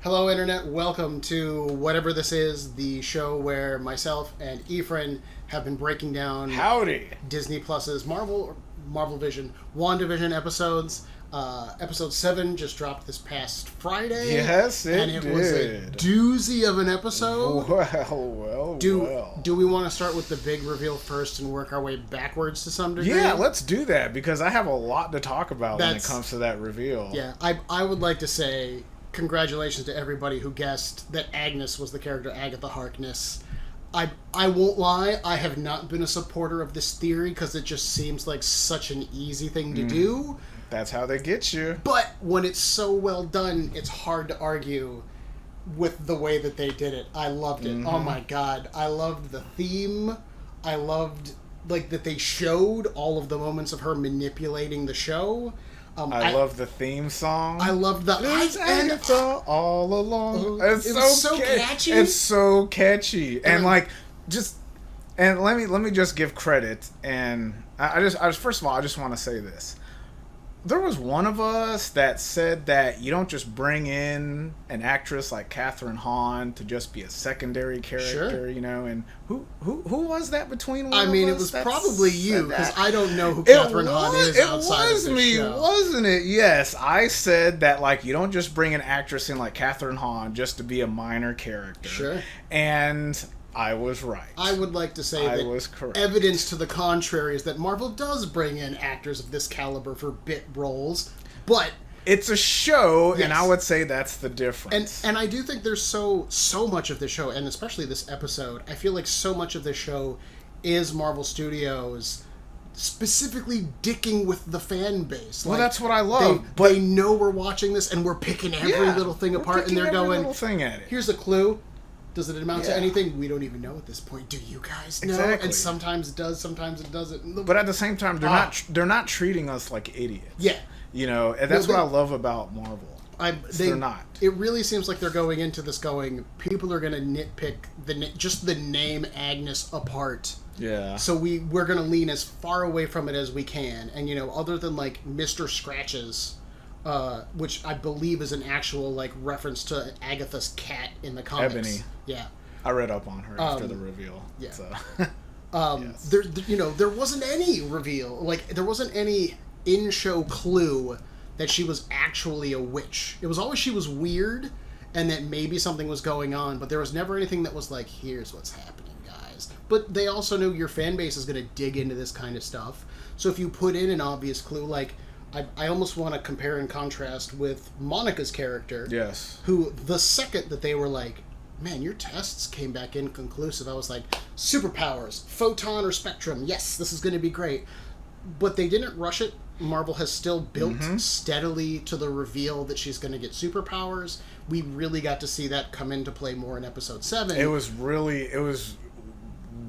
Hello, Internet. Welcome to whatever this is, the show where myself and Ephraim have been breaking down Howdy. Disney Plus's WandaVision episodes. Episode 7 just dropped this past Friday. Yes, it and it did. was a doozy of an episode. Well. Do we want to start with the big reveal first and work our way backwards to some degree? Yeah, let's do that because I have a lot to talk about when it comes to that reveal. Yeah, I would like to say congratulations to everybody who guessed that Agnes was the character Agatha Harkness. I won't lie, I have not been a supporter of this theory because it just seems like such an easy thing to do. That's how they get you. But when it's so well done, it's hard to argue with the way that they did it. I loved it. Oh my god. I loved the theme. I loved that they showed all of the moments of her manipulating the show. I love the theme song. I love the Agatha all along. It's so catchy. It's so catchy, and let me just give credit. And I just first of all, I just want to say this. There was one of us that said that you don't just bring in an actress like Catherine Hahn to just be a secondary character, and who was that between one of us? It was probably you, because I don't know who Catherine Hahn is outside of this show. It was me, wasn't it? Yes, I said that, you don't just bring an actress in like Catherine Hahn just to be a minor character. Sure. And I was right. I would like to say that was correct. Evidence to the contrary is that Marvel does bring in actors of this caliber for bit roles, but it's a show, yes. And I would say that's the difference. And I do think there's so much of this show, and especially this episode, I feel like so much of this show is Marvel Studios specifically dicking with the fan base. Well, that's what I love. They know we're watching this, and we're picking every little thing apart, and they're going, little thing at it. Here's a clue. Does it amount to anything? We don't even know at this point. Do you guys know? Exactly. And sometimes it does, sometimes it doesn't. But at the same time, they're not treating us like idiots. Yeah. And that's what I love about Marvel. They're not. It really seems like they're going into this going, people are going to nitpick just the name Agnes apart. Yeah. So we're going to lean as far away from it as we can. And, other than, Mr. Scratches, which I believe is an actual, reference to Agatha's cat in the comics. Ebony. Yeah. I read up on her after the reveal. Yeah. So. Yes. There wasn't any reveal. There wasn't any in-show clue that she was actually a witch. It was always she was weird and that maybe something was going on, but there was never anything that was like, here's what's happening, guys. But they also know your fan base is going to dig into this kind of stuff. So if you put in an obvious clue, I almost want to compare and contrast with Monica's character. Yes. Who, the second that they were like, man, your tests came back inconclusive, I was like, superpowers, photon or spectrum, yes, this is going to be great. But they didn't rush it. Marvel has still built steadily to the reveal that she's going to get superpowers. We really got to see that come into play more in episode 7. It was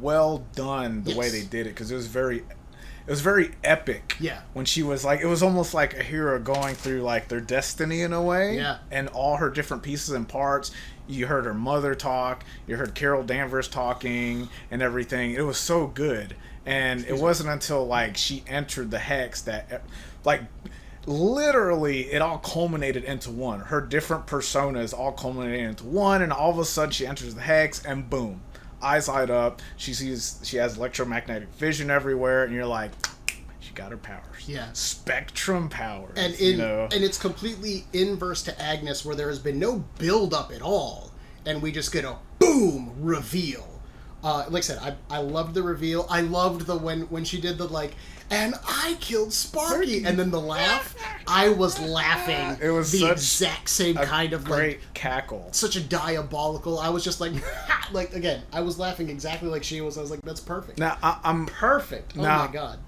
well done the way they did it, because it was very epic. Yeah. When she was it was almost like a hero going through their destiny in a way. Yeah. And all her different pieces and parts. You heard her mother talk. You heard Carol Danvers talking and everything. It was so good. And it wasn't until she entered the Hex that literally it all culminated into one. Her different personas all culminated into one, and all of a sudden she enters the Hex and boom. Eyes light up. She has electromagnetic vision everywhere, and you're like, she got her powers. Yeah. Spectrum powers. And and it's completely inverse to Agnes, where there has been no build up at all, and we just get a boom reveal. Like I said, I loved the reveal. I loved when she did the and I killed Sparky, and then the laugh. I was laughing. It was the exact same kind of great cackle. Such a diabolical. I was just again, I was laughing exactly like she was. I was like, that's perfect. Now I'm perfect. Oh my god.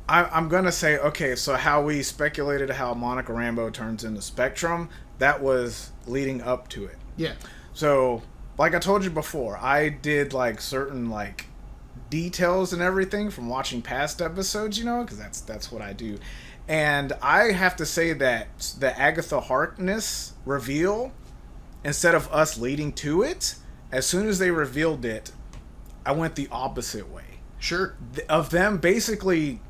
I'm gonna say, okay, so how we speculated how Monica Rambeau turns into Spectrum, that was leading up to it. Yeah. So, like I told you before, I did certain details and everything from watching past episodes, because that's what I do. And I have to say that the Agatha Harkness reveal, instead of us leading to it, as soon as they revealed it, I went the opposite way. Sure. Of them basically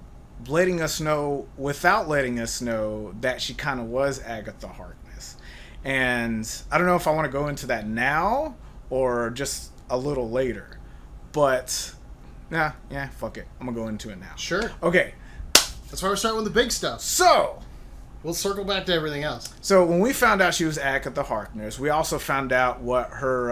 letting us know, without letting us know, that she kind of was Agatha Harkness. And I don't know if I want to go into that now or just a little later. But, yeah, fuck it. I'm going to go into it now. Sure. Okay. That's why we're starting with the big stuff. So, we'll circle back to everything else. So, when we found out she was Agatha Harkness, we also found out what her,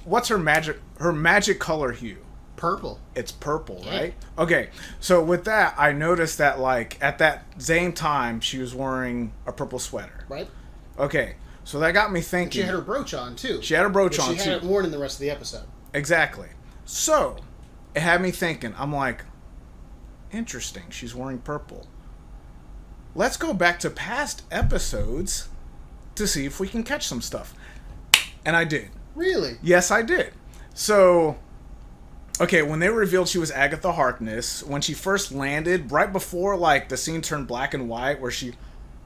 what's her magic color hue? Purple. It's purple, right? Okay, so with that, I noticed that, like, at that same time, she was wearing a purple sweater. Right. Okay, so that got me thinking. And she had her brooch on, too. She had her brooch on, too. She hadn't worn in the rest of the episode. Exactly. So, it had me thinking. I'm like, interesting, she's wearing purple. Let's go back to past episodes to see if we can catch some stuff. And I did. Really? Yes, I did. So, okay, when they revealed she was Agatha Harkness, when she first landed, right before, like, the scene turned black and white, where she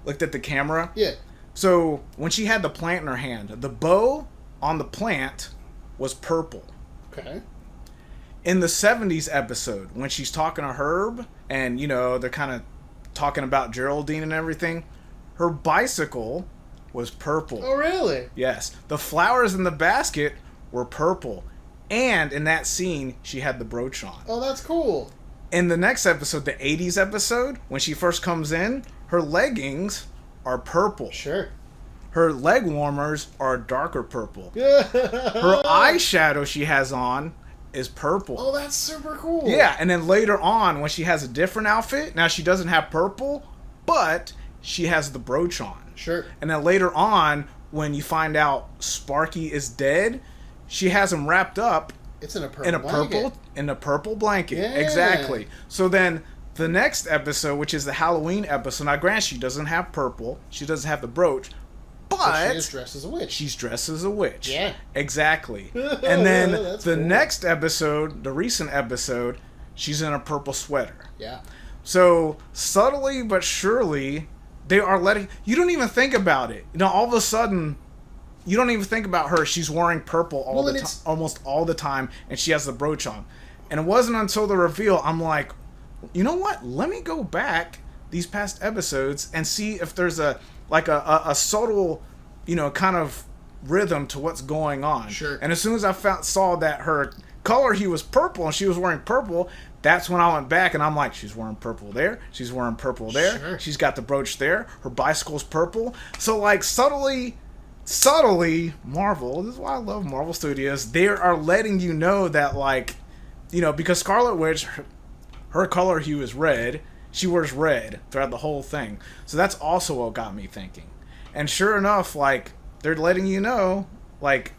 looked at the camera. Yeah. So, when she had the plant in her hand, the bow on the plant was purple. Okay. In the 70s episode, when she's talking to Herb, and, you know, they're kind of talking about Geraldine and everything, her bicycle was purple. Oh, really? Yes. The flowers in the basket were purple. And in that scene, she had the brooch on. Oh, that's cool. In the next episode, the 80s episode, when she first comes in, her leggings are purple. Sure. Her leg warmers are darker purple. Her eyeshadow she has on is purple. Oh, that's super cool. Yeah, and then later on, when she has a different outfit, now she doesn't have purple, but she has the brooch on. Sure. And then later on, when you find out Sparky is dead, she has him wrapped up it's in a purple blanket. Yeah. Exactly. So then the next episode, which is the Halloween episode, now granted she doesn't have purple, she doesn't have the brooch, but she is dressed as a witch. She's dressed as a witch. Yeah. Exactly. And then the cool. next episode, the recent episode, she's in a purple sweater. Yeah. So subtly but surely, they are letting... You don't even think about it. You know, all of a sudden, you don't even think about her. She's wearing purple almost all the time, and she has the brooch on. And it wasn't until the reveal, I'm like, you know what? Let me go back these past episodes and see if there's a subtle, you know, kind of rhythm to what's going on. Sure. And as soon as I saw that her color hue was purple and she was wearing purple, that's when I went back and I'm like, she's wearing purple there, she's wearing purple there, sure. She's got the brooch there, her bicycle's purple. So, like, subtly, Marvel, this is why I love Marvel Studios, they are letting you know that, like, you know, because Scarlet Witch, her color hue is red, she wears red throughout the whole thing. So that's also what got me thinking. And sure enough, like, they're letting you know, like,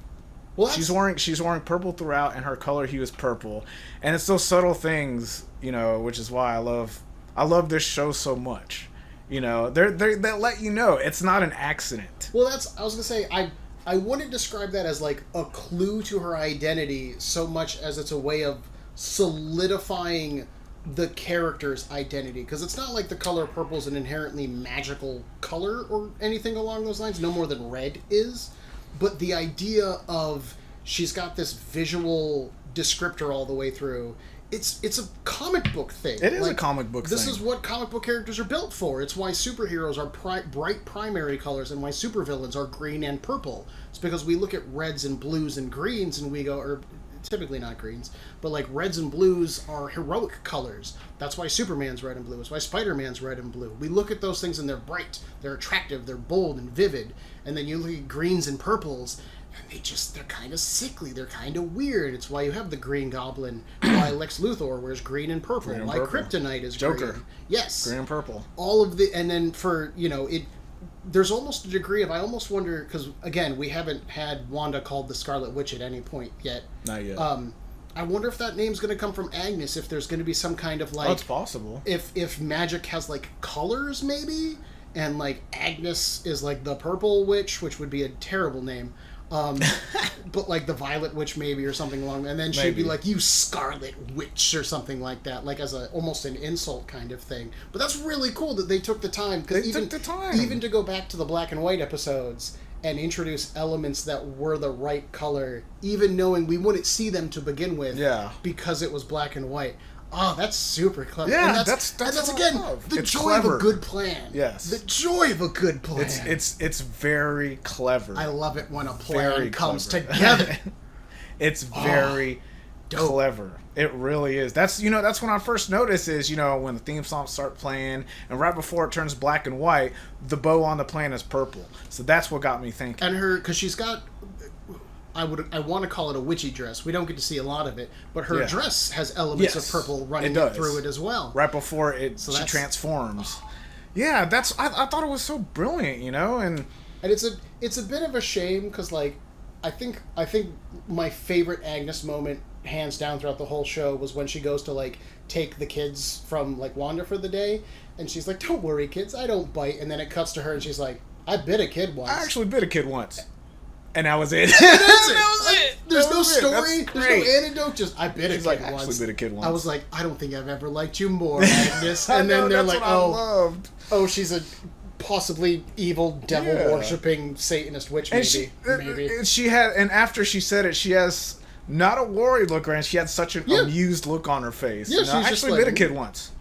she's wearing purple throughout, and her color hue is purple. And it's those subtle things, you know, which is why I love this show so much. You know, they let you know it's not an accident. Well, I was gonna say, I wouldn't describe that as like a clue to her identity so much as it's a way of solidifying the character's identity, because it's not like the color purple is an inherently magical color or anything along those lines, no more than red is, but the idea of she's got this visual descriptor all the way through, it's a comic book thing. It is, like, a comic book thing. This is what comic book characters are built for. It's why superheroes are bright primary colors and why supervillains are green and purple. It's because we look at reds and blues and greens and we go, or typically not greens, but like reds and blues are heroic colors. That's why Superman's red and blue. It's why Spider-Man's red and blue. We look at those things and they're bright, they're attractive, they're bold and vivid. And then you look at greens and purples, and they're kind of sickly, they're kind of weird. It's why you have the Green Goblin, why Lex Luthor wears green and purple, why Kryptonite is Joker. green. Yes. Green and purple. All of the, and then for, you know, there's almost a degree of, I almost wonder, because, again, we haven't had Wanda called the Scarlet Witch at any point yet. Not yet. I wonder if that name's going to come from Agnes, if there's going to be some kind of, like... Oh, it's possible. If magic has, like, colors, maybe, and, like, Agnes is, like, the Purple Witch, which would be a terrible name. But, like, the Violet Witch, maybe, or something along... And then she'd be like, you Scarlet Witch, or something like that, like, as almost an insult kind of thing. But that's really cool that they took the time. Even to go back to the black and white episodes and introduce elements that were the right color, even knowing we wouldn't see them to begin with, because it was black and white. Oh, that's super clever. Yeah, and that's that's what I again love. the It's joy clever. of a good plan. Yes. The joy of a good plan. It's very clever. I love it when a plan Very comes clever. together. It's very dope. clever. It really is. That's that's when I first noticed is when the theme songs start playing and right before it turns black and white, the bow on the plane is purple. So that's what got me thinking. And because she's got, I want to call it a witchy dress. We don't get to see a lot of it, but her dress has elements of purple running through it as well. Right before she transforms. Yeah, I thought it was so brilliant, and it's a bit of a shame because I think my favorite Agnes moment, hands down, throughout the whole show was when she goes to take the kids from Wanda for the day, and she's like, "Don't worry, kids, I don't bite," and then it cuts to her and she's like, "I bit a kid once." I actually bit a kid once. And that was it. That was it. There's no story. There's no anecdote. Just I bit a kid once. Actually bit a kid once. I was like, I don't think I've ever liked you more, Agnes. And then they're like, oh, she's a possibly evil, devil worshipping Satanist witch. Maybe. And she had, and after she said it, she has not a worried look, and she had such an amused look on her face. Yeah, I actually bit a kid once.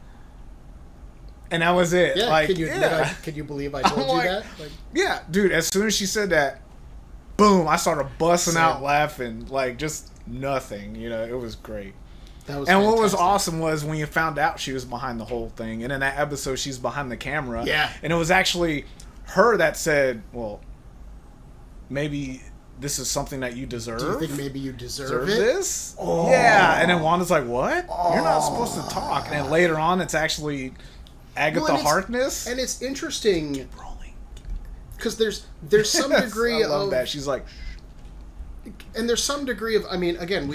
And that was it. Yeah, can you believe I told you that? Yeah, dude. As soon as she said that, boom! I started busting out laughing, just nothing. It was great. That was and fantastic. what was awesome was when you found out she was behind the whole thing, and in that episode she's behind the camera. Yeah. And it was actually her that said, "Well, maybe this is something that you deserve. Do you think maybe you deserve it? This?" Oh. Yeah. And then Wanda's like, "What? You're not supposed to talk." And then later on, it's actually Agatha Harkness. And it's interesting because there's some degree I love that. She's like, and there's some degree of, again,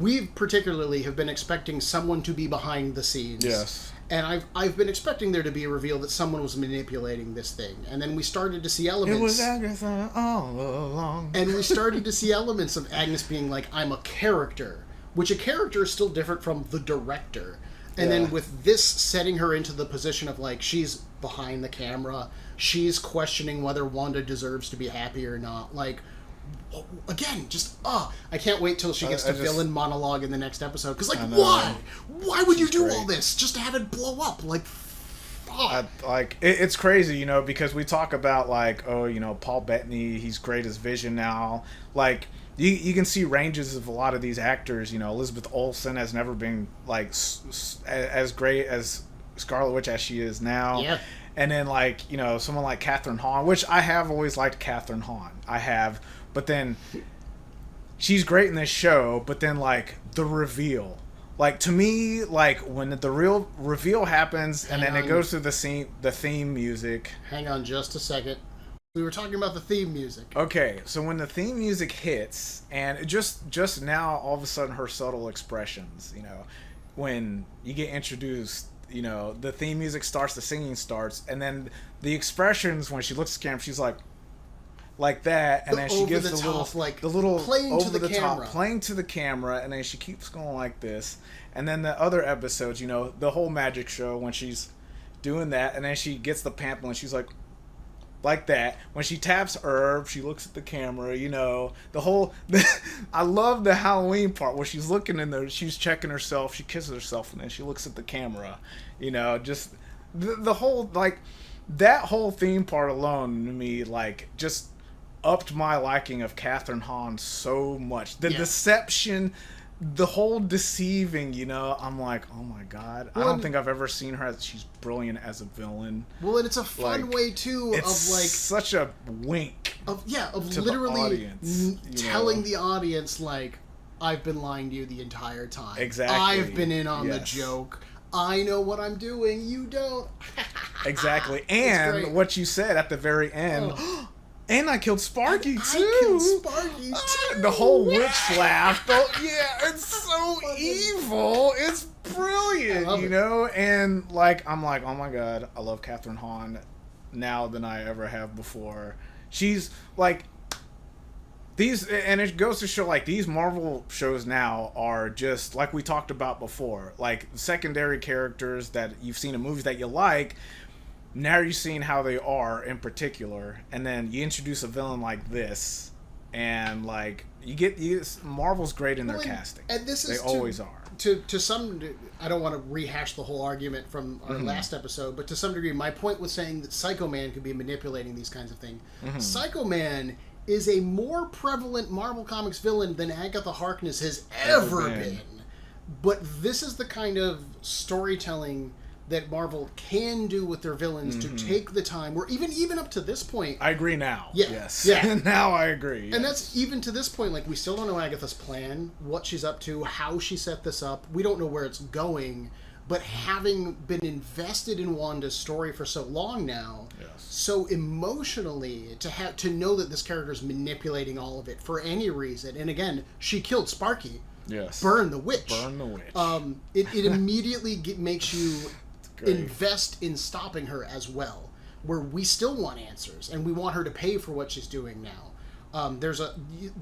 we've particularly have been expecting someone to be behind the scenes. yes. And I've been expecting there to be a reveal that someone was manipulating this thing, and then we started to see elements. It was Agatha all along. And we started to see elements of Agnes being like, "I'm a character," which a character is still different from the director. And then with this setting her into the position of she's behind the camera, she's questioning whether Wanda deserves to be happy or not. Again, just I can't wait till she gets to villain monologue in the next episode. Because why? Why would you do all this just to have it blow up? Fuck. It's crazy, because we talk about Paul Bettany, he's great as Vision now. You can see ranges of a lot of these actors. Elizabeth Olsen has never been as great as Scarlet Witch as she is now. Yeah. And then someone like Catherine Hahn, which I have always liked Catherine Hahn. I have, but then she's great in this show. But then the reveal, to me, when the real reveal happens, and then it goes through the theme music. Hang on just a second. We were talking about the theme music. Okay, so when the theme music hits, and just now, all of a sudden, her subtle expressions, when you get introduced, the theme music starts, the singing starts, and then the expressions when she looks at the camera, she's like that, and then she gives the little playing over to the camera, playing to the camera, and then she keeps going like this, and then the other episodes, the whole magic show when she's doing that, and then she gets the pamphlet and she's like that. When she taps herb, she looks at the camera, the whole I love the Halloween part where she's looking in there, she's checking herself, she kisses herself, and then she looks at the camera, just the whole that whole theme part alone to me just upped my liking of Catherine Hahn so much. The deception, the whole deceiving, I'm like, oh my god. I don't think I've ever seen her she's brilliant as a villain. Well, and it's a fun way too it's of such a wink of to literally the audience, telling the audience I've been lying to you the entire time. Exactly. I've been in on the joke. I know what I'm doing. You don't. Exactly. And what you said at the very end. Oh. And I killed Sparky too. I killed Sparky too. The whole witch laugh. It's so evil. It's brilliant, And I'm like, oh my god, I love Catherine Hahn now than I ever have before. She's these, and it goes to show these Marvel shows now are just like we talked about before, secondary characters that you've seen in movies that you like. Now you're seeing how they are in particular, and then you introduce a villain like this, and like Marvel's great in their casting, and this is they always are. To some, I don't want to rehash the whole argument from our last episode, but to some degree, my point was saying that Psycho Man could be manipulating these kinds of things. Psycho Man is a more prevalent Marvel Comics villain than Agatha Harkness has ever been. But this is the kind of storytelling that Marvel can do with their villains to take the time, or even up to this point. I agree now. Yeah. Yes. Yeah. Now I agree. Yes. And that's even to this point, like, we still don't know Agatha's plan, what she's up to, how she set this up. We don't know where it's going. But having been invested in Wanda's story for so long now, so emotionally, to know that this character is manipulating all of it for any reason, and again, she killed Sparky. Yes. Burn the witch. Burn the witch. It immediately makes you invest in stopping her as well, where we still want answers and we want her to pay for what she's doing now.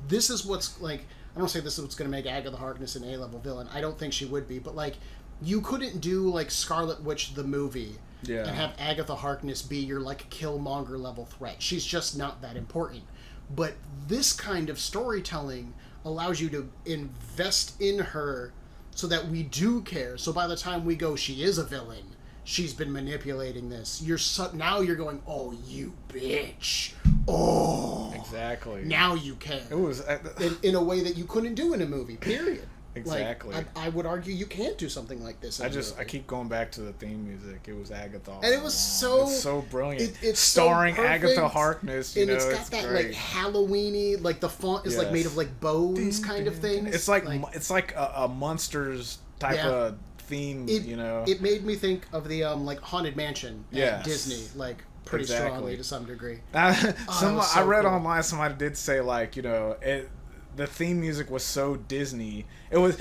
This is what's like. I don't say this is what's going to make Agatha Harkness an A-level villain. I don't think she would be, but like, you couldn't do like Scarlet Witch the movie and have Agatha Harkness be your like Killmonger level threat. She's just not that important. But this kind of storytelling allows you to invest in her so that we do care. So by the time we go, she is a villain. She's been manipulating this. Now you're going, oh, you bitch. Oh. Exactly. Now you care. It was in a way that you couldn't do in a movie, period. Exactly. Like, I would argue you can't do something like this. I keep going back to the theme music. It was Agatha. And it was so brilliant. It's starring so Agatha Harkness. You know, it's got that great. like Halloweeny, like the font is like made of like bones kind of thing. It's like a Monsters type of theme. It made me think of the like Haunted Mansion at Disney, like pretty strongly to some degree. I read online somebody did say like the theme music was so Disney. It was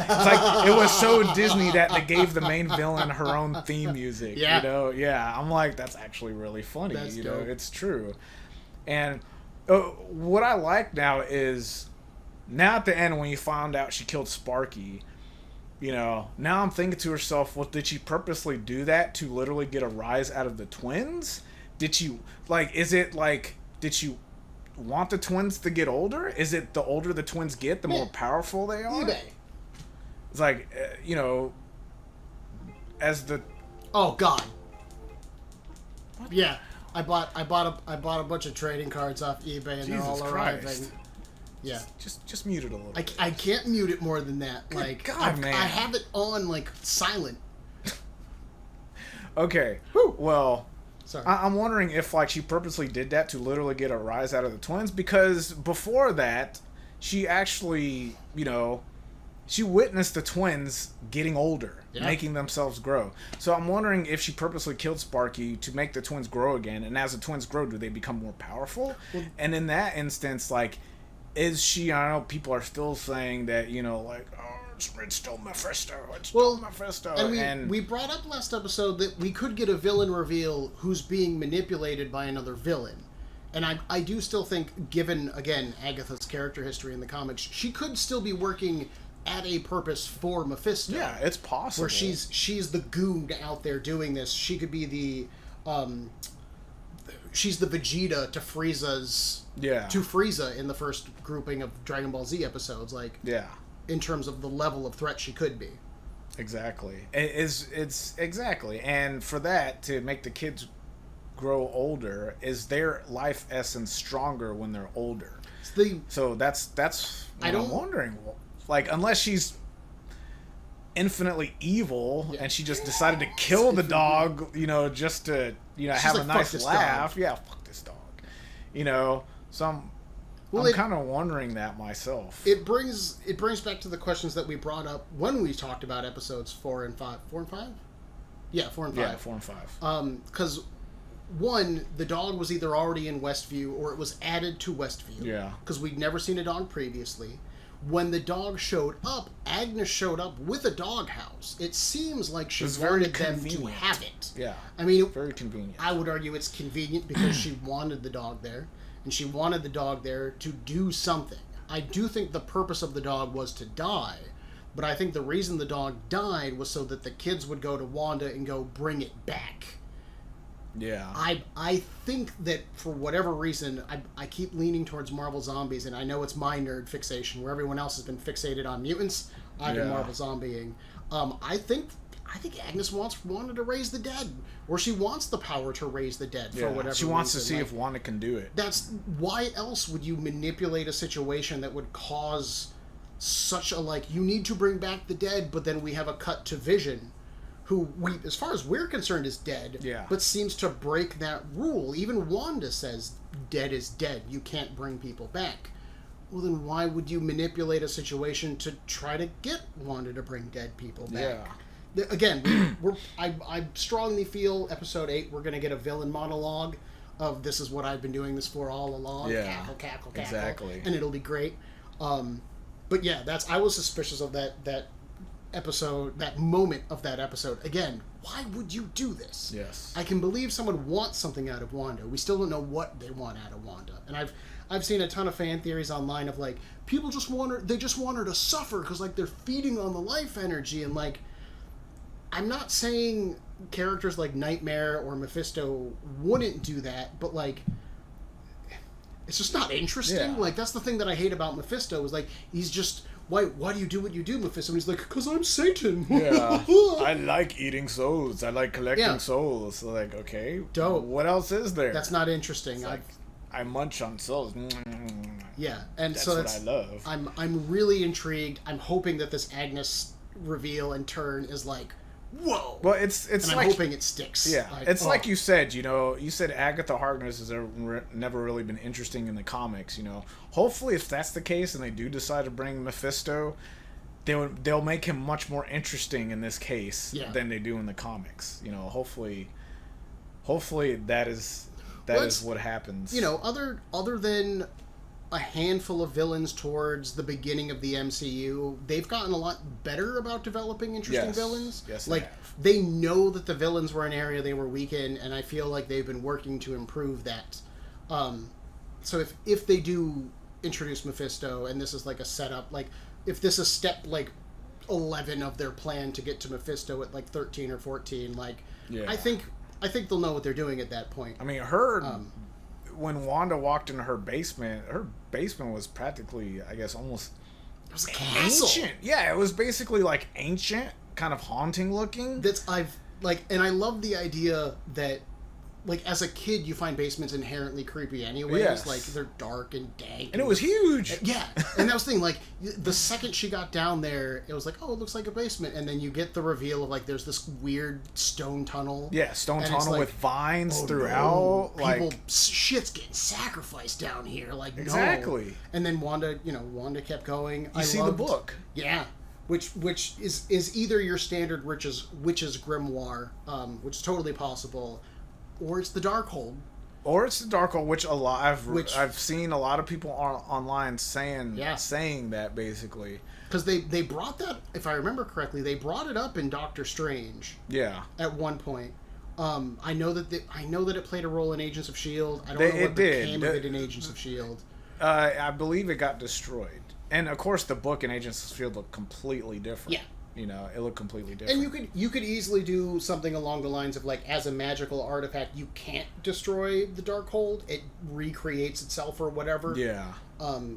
so Disney that they gave the main villain her own theme music. Yeah. I'm like, that's actually really funny. That's dope. It's true. And what I like now is now at the end when you found out she killed Sparky. Now I'm thinking to herself, well, did she purposely do that to literally get a rise out of the twins? Did she did she want the twins to get older? Is it the older the twins get, the more powerful they are? eBay. It's like, as the... Oh, God. What? Yeah. I bought a bunch of trading cards off eBay and they're all arriving. Yeah. Just mute it a little bit. I can't mute it more than that. Good like God, man. I have it on like silent. Okay. Whew. Well, sorry. I'm wondering if like she purposely did that to literally get a rise out of the twins, because before that, she actually, she witnessed the twins getting older, making themselves grow. So I'm wondering if she purposely killed Sparky to make the twins grow again, and as the twins grow, do they become more powerful? Well, and in that instance, like, is she, I know people are still saying that, like, oh, it's still Mephisto, Mephisto. And we brought up last episode that we could get a villain reveal who's being manipulated by another villain. And I do still think, given, again, Agatha's character history in the comics, she could still be working at a purpose for Mephisto. Yeah, it's possible. Where she's the goon out there doing this. She could be the she's the Vegeta to Frieza's to Frieza in the first grouping of Dragon Ball Z episodes, like in terms of the level of threat she could be. Exactly. It's exactly. And for that to make the kids grow older, is their life essence stronger when they're older? So that's what I'm wondering. Like, unless she's infinitely evil and she just decided to kill the dog, just to have a nice laugh. Yeah, fuck this dog. So I'm kind of wondering that myself. It brings back to the questions that we brought up when we talked about episodes 4 and 5. 4 and 5? Yeah, 4 and 5. Yeah, 4 and 5. Because one, the dog was either already in Westview or it was added to Westview. Yeah. Because we'd never seen a dog previously. When the dog showed up, Agnes showed up with a doghouse. It seems like she wanted them to have it. Yeah. I mean, very convenient. I would argue it's convenient because she wanted the dog there, and she wanted the dog there to do something. I do think the purpose of the dog was to die, but I think the reason the dog died was so that the kids would go to Wanda and go, bring it back. Yeah. I think that for whatever reason, I keep leaning towards Marvel Zombies, and I know it's my nerd fixation, where everyone else has been fixated on mutants. I've been Marvel Zombieing. I think Agnes wants Wanda to raise the dead, or she wants the power to raise the dead for whatever reason. She wants to see if Wanda can do it. That's why else would you manipulate a situation that would cause such a, like, you need to bring back the dead, but then we have a cut to Vision, who, we, as far as we're concerned, is dead, but seems to break that rule. Even Wanda says dead is dead. You can't bring people back. Well, then why would you manipulate a situation to try to get Wanda to bring dead people back? Yeah. Again, I strongly feel episode 8, we're going to get a villain monologue of this is what I've been doing this for all along. Yeah. Cackle, cackle, cackle. Exactly. And it'll be great. But yeah, I was suspicious of that episode, that moment of that episode. Again, why would you do this? Yes. I can believe someone wants something out of Wanda. We still don't know what they want out of Wanda. And I've seen a ton of fan theories online of, like, people just want her to suffer because, like, they're feeding on the life energy. And, like, I'm not saying characters like Nightmare or Mephisto wouldn't do that, but, like, it's just not interesting. Yeah. Like, that's the thing that I hate about Mephisto, is, like, he's just, why do you do what you do, Mephisto? And he's like, because I'm Satan. Yeah. I like eating souls. I like collecting souls. So, like, okay. Dope. What else is there? That's not interesting. Like, I munch on souls. Yeah, and that's so what I love. I'm really intrigued. I'm hoping that this Agnes reveal and turn is like, whoa. Well, it's and like, I'm hoping it sticks. Yeah, it's like you said. You said Agatha Harkness has never really been interesting in the comics. Hopefully, if that's the case, and they do decide to bring Mephisto, they'll make him much more interesting in this case than they do in the comics. Hopefully that is what happens. Other than a handful of villains towards the beginning of the MCU, they've gotten a lot better about developing interesting villains. Yes, like, they know that the villains were an area they were weak in, and I feel like they've been working to improve that. So if they do introduce Mephisto, and this is like a setup, like, if this is step, like, 11 of their plan to get to Mephisto at, like, 13 or 14, like, I think they'll know what they're doing at that point. I mean, when Wanda walked into her basement was practically, I guess, almost... It was a castle. Ancient. Yeah, it was basically, like, ancient, kind of haunting looking. And I love the idea that, like, as a kid, you find basements inherently creepy anyways. Yes. Like, they're dark and dank. And it was huge. Yeah. And that was the thing, like, the second she got down there, it was like, oh, it looks like a basement. And then you get the reveal of, like, there's this weird stone tunnel. Yeah, stone tunnel with vines No. throughout. People, shit's getting sacrificed down here. Like, exactly. No. And then Wanda kept going. You see the book. Yeah. Which is either your standard witch's grimoire, which is totally possible, or it's the Darkhold. Which I've seen a lot of people online saying that, basically. Because they brought that, if I remember correctly, they brought it up in Doctor Strange. Yeah. At one point. I know that it played a role in Agents of S.H.I.E.L.D. I don't know what became of it in Agents of S.H.I.E.L.D. I believe it got destroyed. And, of course, the book in Agents of S.H.I.E.L.D. looked completely different. Yeah. It looked completely different. And you could easily do something along the lines of, like, as a magical artifact, you can't destroy the Darkhold. It recreates itself or whatever. Yeah.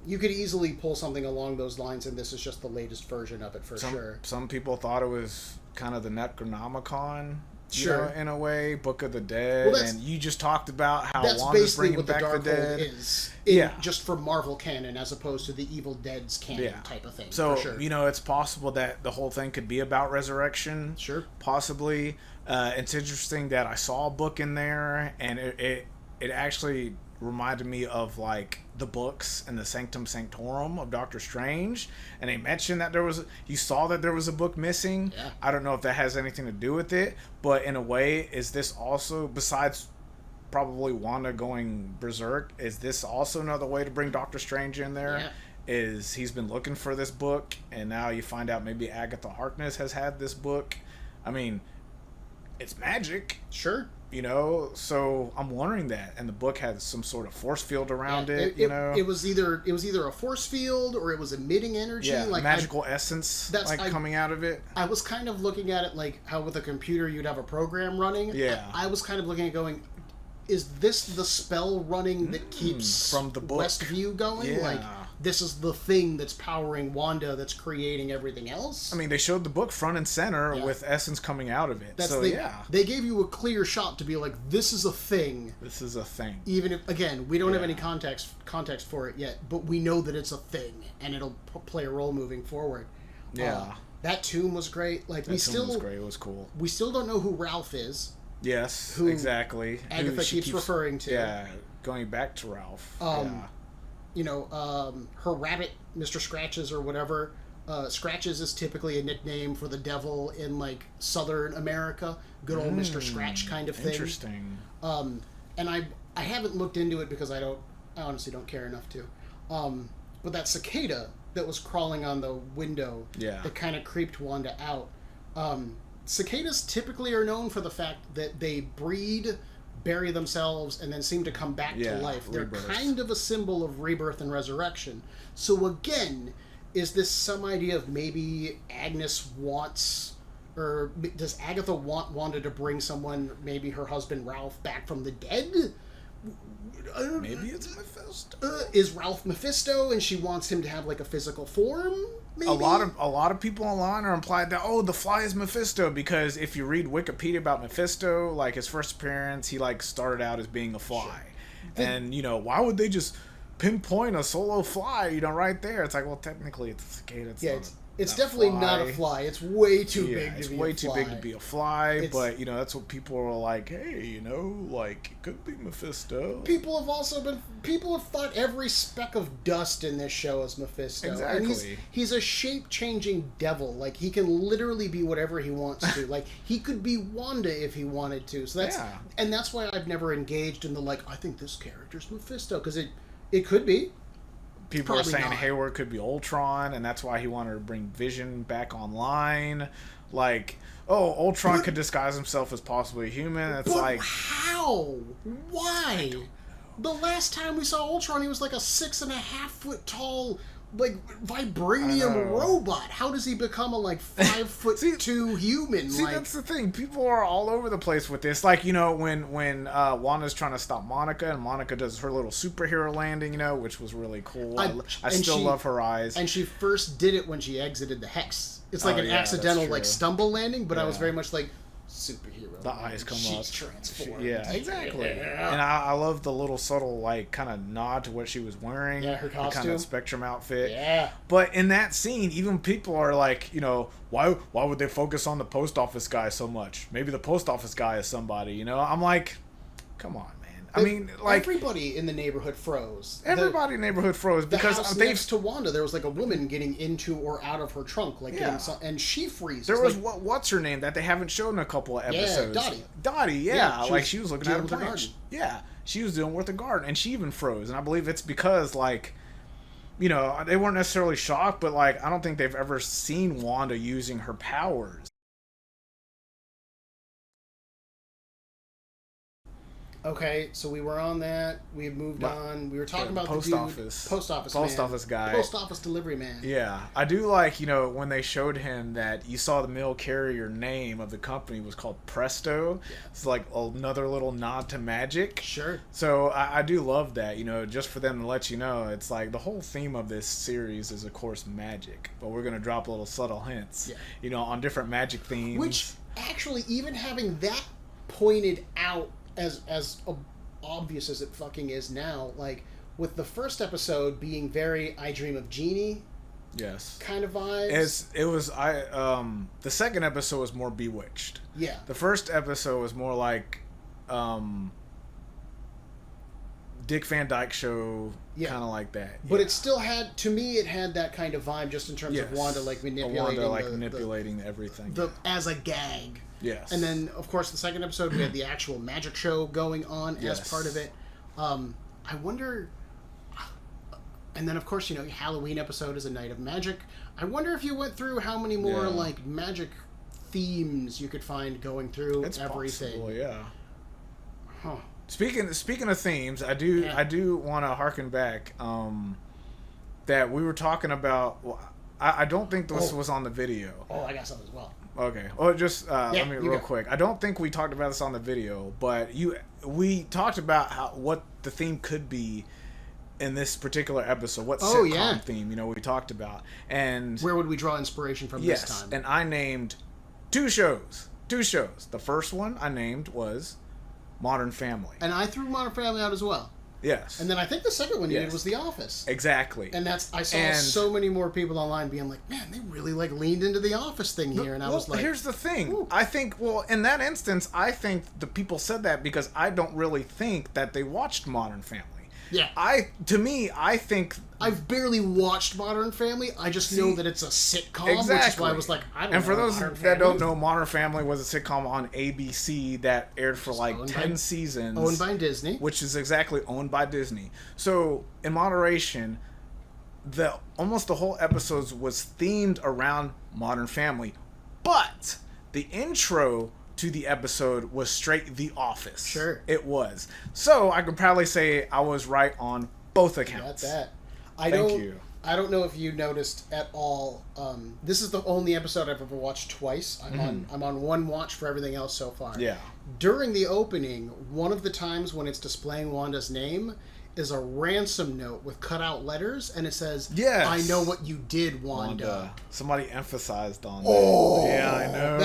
You could easily pull something along those lines, and this is just the latest version of it for sure. Some people thought it was kind of the Necronomicon. Sure. In a way, Book of the Dead, and you just talked about how Wanda's bringing back the dead. Is just for Marvel canon, as opposed to the Evil Dead's canon type of thing. So, for sure. It's possible that the whole thing could be about resurrection. Sure. Possibly. It's interesting that I saw a book in there, and it actually reminded me of, like, the books and the Sanctum Sanctorum of Doctor Strange, and they mentioned that you saw that there was a book missing. Yeah. I don't know if that has anything to do with it, but in a way, is this also, besides probably Wanda going berserk, is this also another way to bring Doctor Strange in there? Yeah. Is he's been looking for this book, and now you find out maybe Agatha Harkness has had this book. I mean, it's magic. Sure. You know, so I'm wondering that, and the book has some sort of force field around it. It was either a force field or it was emitting energy, like magical essence, coming out of it. I was kind of looking at it like how with a computer you'd have a program running. Yeah, I was kind of looking at going, is this the spell running that keeps from the book Westview going? Yeah. Like, this is the thing that's powering Wanda that's creating everything else? I mean, they showed the book front and center with essence coming out of it. They gave you a clear shot to be like, this is a thing. This is a thing. Even if, again, we don't have any context for it yet, but we know that it's a thing, and it'll play a role moving forward. Yeah. That tomb was great. Like, that tomb was great. It was cool. We still don't know who Ralph is. Yes, exactly. Agatha keeps referring to. Yeah, going back to Ralph. Her rabbit, Mr. Scratches or whatever. Scratches is typically a nickname for the devil in, like, Southern America. Good old Mr. Scratch kind of thing. Interesting. And I haven't looked into it because I honestly don't care enough to. But that cicada that was crawling on the window that kind of creeped Wanda out. Cicadas typically are known for the fact that they breed, bury themselves, and then seem to come back to life. They're kind of a symbol of rebirth and resurrection. So again, is this some idea of maybe Agnes wants, or does Agatha want Wanda to bring someone, maybe her husband Ralph, back from the dead? Maybe it's Mephisto. Is Ralph Mephisto, and she wants him to have like a physical form? Maybe? A lot of people online are implied that the Fly is Mephisto, because if you read Wikipedia about Mephisto, like his first appearance, he like started out as being a fly, and why would they just pinpoint a solo fly? Right there, it's like, well, technically it's a cicada. It's definitely not a fly. It's way too big to be a fly. It's way too big to be a fly, but, that's what people are like, hey, like, it could be Mephisto. People have thought every speck of dust in this show is Mephisto. Exactly. And he's a shape-changing devil. Like, he can literally be whatever he wants to. Like, he could be Wanda if he wanted to. So that's why I've never engaged in the, like, I think this character's Mephisto, because it could be. People are saying Hayward could be Ultron, and that's why he wanted to bring Vision back online. Like, Ultron could disguise himself as possibly human. It's like, how? Why? The last time we saw Ultron, he was like a 6.5 foot tall, like, vibranium robot. How does he become a 5'2" human? See, that's the thing. People are all over the place with this. Like, when Wanda's trying to stop Monica, and Monica does her little superhero landing, which was really cool. I still love her eyes. And she first did it when she exited the Hex. It's like an accidental stumble landing, but I was very much like, superhero. The eyes come up. She's transformed. Yeah, exactly. Yeah. And I love the little subtle, kind of nod to what she was wearing. Yeah, her costume. Kind of Spectrum outfit. Yeah. But in that scene, even people are like, why would they focus on the post office guy so much? Maybe the post office guy is somebody, I'm like, come on, man. I mean, everybody in the neighborhood froze. Everybody in the neighborhood froze because the house next to Wanda, there was a woman getting into or out of her trunk, and she freezes. There was what's her name that they haven't shown in a couple of episodes. Yeah, Dottie. Yeah, she was looking at her plant. Yeah, she was dealing with the garden, and she even froze. And I believe it's because they weren't necessarily shocked, but I don't think they've ever seen Wanda using her powers. Okay, so we were on that. We had moved on. We were talking about post the office guy, post office delivery man. Yeah, I do like when they showed him that you saw the mail carrier name of the company was called Presto. Yeah. It's like another little nod to magic. Sure. So I do love that. Just for them to let you know, it's like the whole theme of this series is of course magic, but we're gonna drop little subtle hints. Yeah. On different magic themes. Which actually, even having that pointed out. As obvious as it fucking is now, with the first episode being very I Dream of Jeannie kind of vibes. The second episode was more Bewitched. Yeah. The first episode was more like Dick Van Dyke Show, kind of like that. But it still had, to me, it had that kind of vibe just in terms of Wanda manipulating everything. As a gag. Yes. And then, of course, the second episode, we had the actual magic show going on as part of it. I wonder... And then, of course, Halloween episode is a night of magic. I wonder if you went through how many more, magic themes you could find going through everything. Possible, yeah. Huh. Speaking of themes, I do want to harken back that we were talking about. Well, I don't think this was on the video. Oh, I got something as well. Okay. Well, just let me real quick. I don't think we talked about this on the video, but we talked about what the theme could be in this particular episode. What sitcom theme, we talked about. And where would we draw inspiration from this time? And I named two shows. The first one I named was Modern Family. And I threw Modern Family out as well. Yes. And then I think the second one you did was The Office. Exactly. And I saw so many more people online being like, man, they really leaned into the Office thing here. And I was like, here's the thing. Ooh. I think, in that instance, I think the people said that because I don't really think that they watched Modern Family. Yeah. I think I've barely watched Modern Family. I just know that it's a sitcom, which is why I was like, I don't know. And for those that don't know, Modern Family was a sitcom on ABC that aired for 10 seasons. Owned by Disney. Which is exactly owned by Disney. So, in moderation, almost the whole episode was themed around Modern Family. But the intro to the episode was straight The Office. Sure. It was. So, I could probably say I was right on both accounts. Got that. Thank you. I don't know if you noticed at all. This is the only episode I've ever watched twice. I'm on one watch for everything else so far. Yeah. During the opening, one of the times when it's displaying Wanda's name is a ransom note with cutout letters, and it says, yes, I know what you did, Wanda. Somebody emphasized on that. Yeah, I know.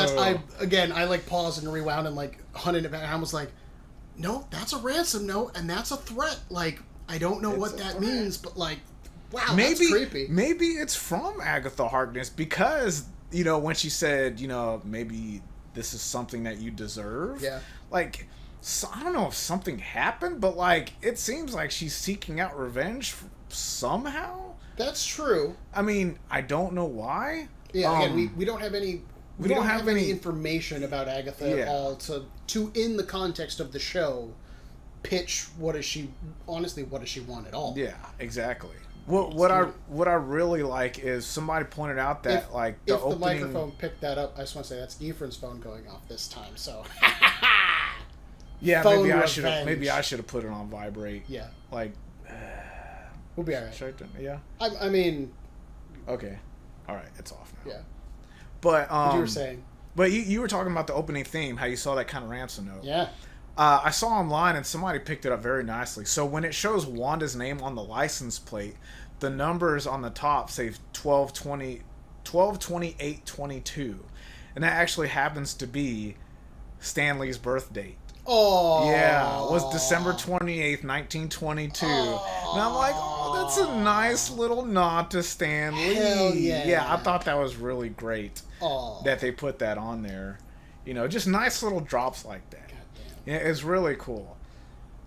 I paused and rewound and hunted it back, and I was like, no, that's a ransom note, and that's a threat. I don't know what that means, but wow, that's creepy. Maybe it's from Agatha Harkness because, when she said, maybe this is something that you deserve. Yeah. So I don't know if something happened, but it seems like she's seeking out revenge somehow. That's true. I mean, I don't know why. Yeah, again, we don't have any. We don't have any information about Agatha at all to in the context of the show, pitch what does she want at all. Yeah, exactly. What I really like is somebody pointed out that the if opening... the microphone picked that up, I just want to say that's Ephraim's phone going off this time. So yeah, maybe I should have put it on vibrate. Yeah, we'll be all right. Should I yeah. I mean, okay, all right, it's off now. Yeah, but what you were saying. But you were talking about the opening theme, how you saw that kind of ransom note. Yeah. I saw online and somebody picked it up very nicely. So when it shows Wanda's name on the license plate, the numbers on the top say 12/28/22, and that actually happens to be Stanley's birth date. Oh. Yeah, it was December 28th, 1922. Oh. And I'm like, that's a nice little nod to Stan Lee. Hell yeah. Yeah, I thought that was really great Oh. that they put that on there. Just nice little drops like that. Yeah, it's really cool.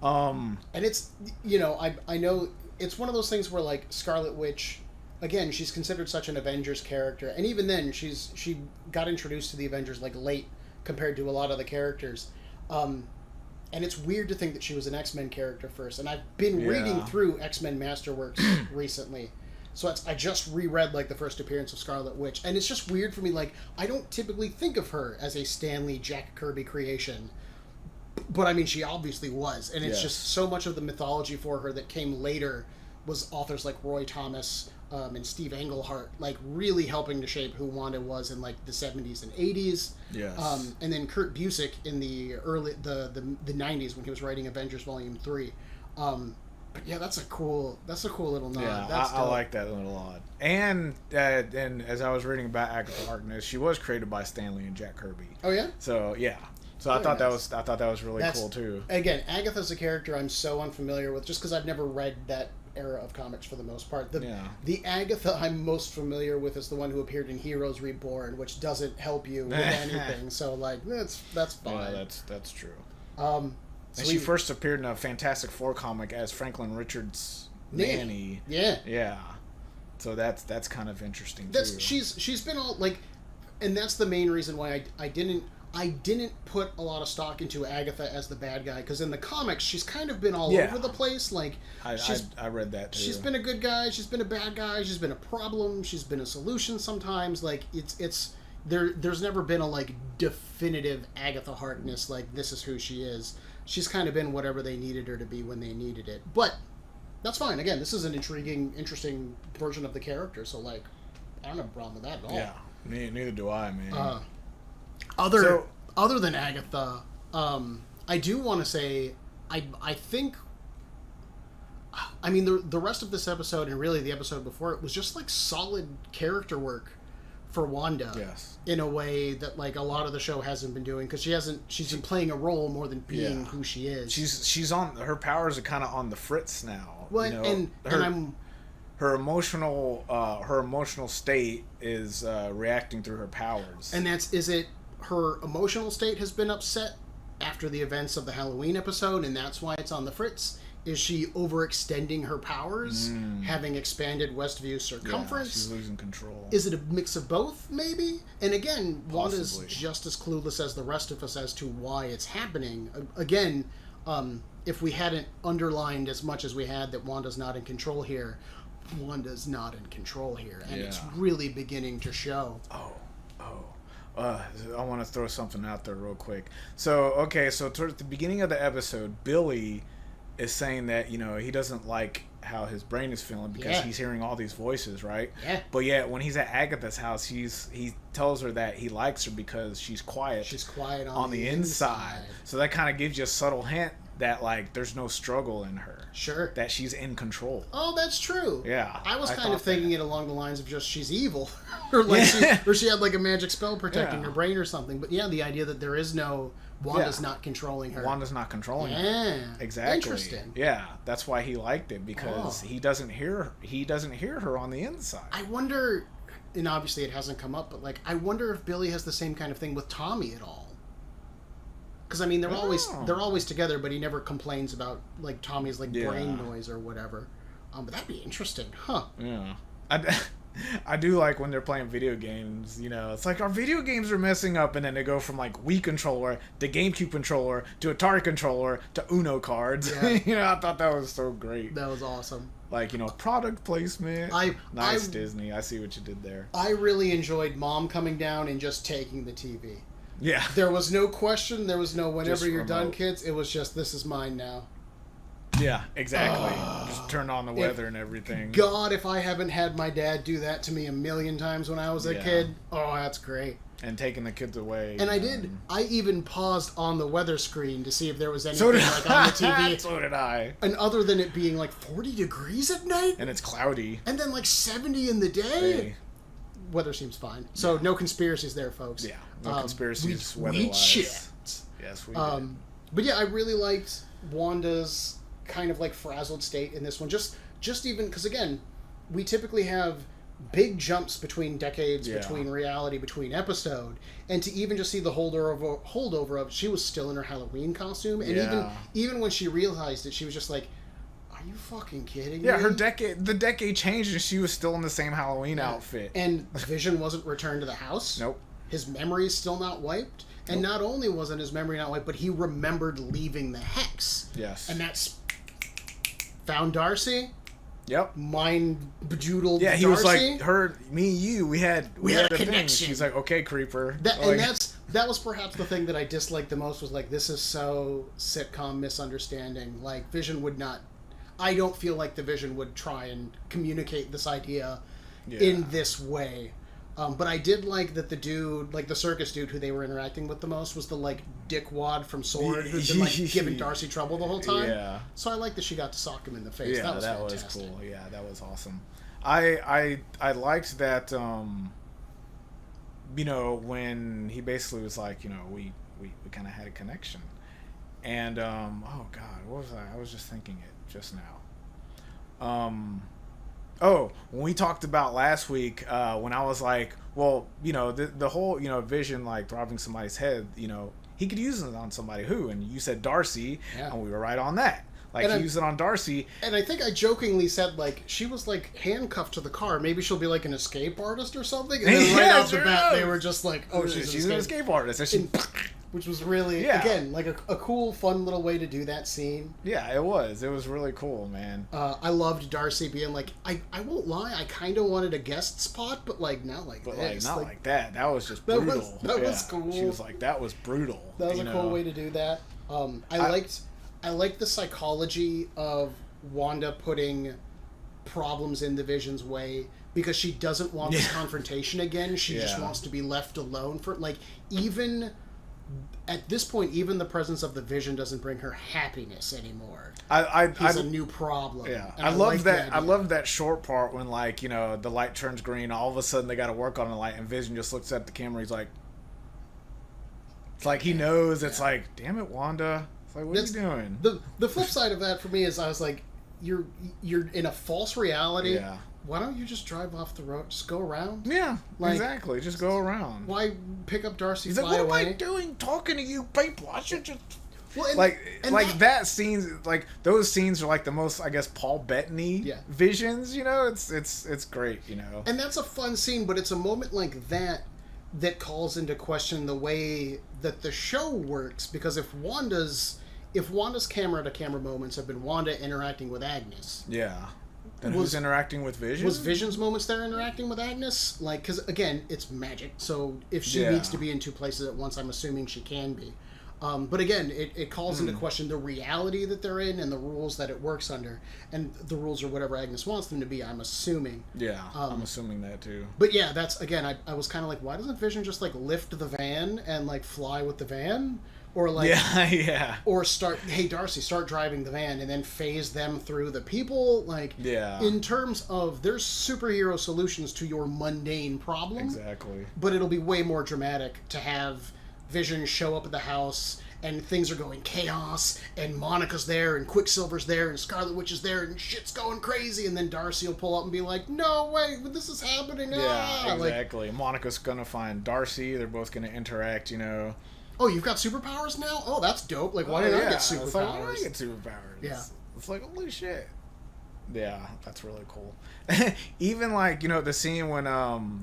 And it's, I know it's one of those things where Scarlet Witch, again, she's considered such an Avengers character, and even then she got introduced to the Avengers late compared to a lot of the characters. And it's weird to think that she was an X-Men character first. And I've been reading through X-Men Masterworks recently. So I just reread the first appearance of Scarlet Witch, and it's just weird for me. I don't typically think of her as a Stan Lee, Jack Kirby creation. But I mean, she obviously was, and it's just so much of the mythology for her that came later was authors like Roy Thomas and Steve Englehart, really helping to shape who Wanda was in the 70s and 80s. Yes. And then Kurt Busiek in the early the 90s when he was writing Avengers Volume 3. But yeah, that's a cool little nod. Yeah, I like that little nod. And as I was reading about Agatha Harkness, she was created by Stan Lee and Jack Kirby. Oh yeah. So yeah. So I thought that was really cool too. Again, Agatha's a character I'm so unfamiliar with just because I've never read that era of comics for the most part. The Agatha I'm most familiar with is the one who appeared in Heroes Reborn, which doesn't help you with anything. So that's fine. Yeah, that's true. And she first appeared in a Fantastic Four comic as Franklin Richards' nanny. Yeah. Yeah. So that's kind of interesting too. She's been all and that's the main reason why I didn't put a lot of stock into Agatha as the bad guy, because in the comics she's kind of been all over the place. I read that too. She's been a good guy, she's been a bad guy, she's been a problem, she's been a solution sometimes. There's never been a definitive Agatha Harkness this is who she is. she's kind of been whatever they needed her to be when they needed it. But that's fine. Again, this is an intriguing, interesting version of the character. So, like, I don't have a problem with that at all. Yeah, neither do I, man. Other than Agatha, I do want to say, I think, I mean, the rest of this episode and really the episode before it was just like solid character work for Wanda. Yes. In a way that like a lot of the show hasn't been doing, because she's been playing a role more than being who she is. She's on, her powers are kind of on the fritz now. Well, you know, and I'm. Her emotional state is reacting through her powers. And is it her emotional state has been upset after the events of the Halloween episode, and that's why it's on the fritz? Is she overextending her powers, having expanded Westview's circumference? Yeah, she's losing control. Is it a mix of both, maybe? And again, Possibly. Wanda's just as clueless as the rest of us as to why it's happening. Again, if we hadn't underlined as much as we had that Wanda's not in control here, Wanda's not in control here, and it's really beginning to show. I want to throw something out there real quick. So towards the beginning of the episode, Billy is saying that, you know, he doesn't like how his brain is feeling because he's hearing all these voices, right? Yeah. But yet, when he's at Agatha's house, he tells her that he likes her because she's quiet. She's quiet on the inside. So that kind of gives you a subtle hint that, like, there's no struggle in her. Sure. That she's in control. Oh, that's true. Yeah. I was kind of thinking it along the lines of just she's evil. or like she had like a magic spell protecting her brain or something. But yeah, the idea that there is no... Wanda's not controlling her. Wanda's not controlling her. Yeah. Exactly. Interesting. Yeah. That's why he liked it, because he doesn't hear her on the inside. I wonder, and obviously it hasn't come up, but like I wonder if Billy has the same kind of thing with Tommy at all. Because I mean they're always together, but he never complains about like Tommy's like brain noise or whatever. But that'd be interesting, huh? Yeah. I do like when they're playing video games, you know, it's like our video games are messing up, and then they go from like Wii controller to GameCube controller to Atari controller to Uno cards. Yeah. You know, I thought that was so great. That was awesome. Like, you know, product placement. Nice, Disney. I see what you did there. I really enjoyed Mom coming down and just taking the TV. Yeah. There was no question. There was no whenever you're done, kids. It was just, this is mine now. Yeah, exactly. Just turn on the weather and everything. God, if I haven't had my dad do that to me a million times when I was a kid, that's great. And taking the kids away. And I did. I even paused on the weather screen to see if there was anything like on the TV. So did I. And other than it being like 40 degrees at night. And it's cloudy. And then like 70 in the day. Weather seems fine. So no conspiracies there, folks. Yeah, no conspiracies weather-wise. We checked. Yes, we did. But yeah, I really liked Wanda's kind of like frazzled state in this one. Just even because again, we typically have big jumps between decades, between reality, between episode, and to even just see the holdover of she was still in her Halloween costume, and even when she realized it, she was just like, "Are you fucking kidding me?" Yeah, the decade changed, and she was still in the same Halloween outfit. And Vision wasn't returned to the house. Nope. His memory is still not wiped. And not only wasn't his memory not wiped, but he remembered leaving the Hex. Yes. And that's found Darcy. Yep. Mind bedoodled. Yeah, he Darcy. was like, me and you, we had a connection. Thing. She's like, okay, creeper. That was perhaps the thing that I disliked the most, was like, this is so sitcom misunderstanding. Like, Vision would not... I don't feel like the Vision would try and communicate this idea in this way. But I did like that the dude, like the circus dude who they were interacting with the most, was the like dickwad from Sword who'd been like giving Darcy trouble the whole time. Yeah. So I like that she got to sock him in the face. Yeah, that was fantastic. Cool. Yeah, that was awesome. I liked that. You know, when he basically was like, you know, we kind of had a connection, and oh God, what was I was just thinking it just now. When we talked about last week, when I was like, well, you know, the whole, you know, Vision, like, robbing somebody's head, you know, he could use it on somebody who, and you said Darcy, and we were right on that. Like, he used it on Darcy. And I think I jokingly said, like, she was, like, handcuffed to the car. Maybe she'll be, like, an escape artist or something. And then right off the bat, they were just like, oh, she's an escape artist. And which was really, again, like a cool, fun little way to do that scene. Yeah, it was. It was really cool, man. I loved Darcy being like, I won't lie, I kind of wanted a guest spot, but like not like but this. But like that. That was just brutal. That was cool. She was like, that was brutal. That was a cool way to do that. I liked the psychology of Wanda putting problems in the Vision's way because she doesn't want this confrontation again. She just wants to be left alone for like even at this point, even the presence of the Vision doesn't bring her happiness anymore. He's a new problem. Yeah, I love that. I love that short part when like, you know, the light turns green. All of a sudden, they got to work on the light, and Vision just looks at the camera. He's like, it's like he knows. It's like, damn it, Wanda. It's like, what are you doing? The flip side of that for me is I was like, you're in a false reality. Yeah. Why don't you just drive off the road? Just go around? Yeah, like, exactly. Just go around. Why pick up Darcy, He's fly like, what away? am I doing talking to you people? I should just... Well, that scenes, like, those scenes are like the most, I guess, Paul Bettany visions, you know? It's great, you know? And that's a fun scene, but it's a moment like that that calls into question the way that the show works, because if Wanda's camera-to-camera moments have been Wanda interacting with Agnes... Yeah. And who's interacting with Vision? Was Vision's moments there interacting with Agnes? Like, because, again, it's magic, so if she needs to be in two places at once, I'm assuming she can be. But again, it calls into question the reality that they're in and the rules that it works under. And the rules are whatever Agnes wants them to be, I'm assuming. Yeah, I'm assuming that, too. But yeah, that's, again, I was kind of like, why doesn't Vision just, like, lift the van and, like, fly with the van? Or like, or start, hey Darcy, start driving the van, and then phase them through the people. Like, in terms of there's superhero solutions to your mundane problem. Exactly. But it'll be way more dramatic to have Vision show up at the house and things are going chaos, and Monica's there, and Quicksilver's there, and Scarlet Witch is there, and shit's going crazy, and then Darcy will pull up and be like, "No, wait, this is happening." Yeah, exactly. Like, Monica's gonna find Darcy. They're both gonna interact. You know. Oh, you've got superpowers now? Oh, that's dope. Like, why did I get superpowers? It's like, why did I get superpowers? Yeah. It's like, holy shit. Yeah, that's really cool. Even, like, you know, the scene when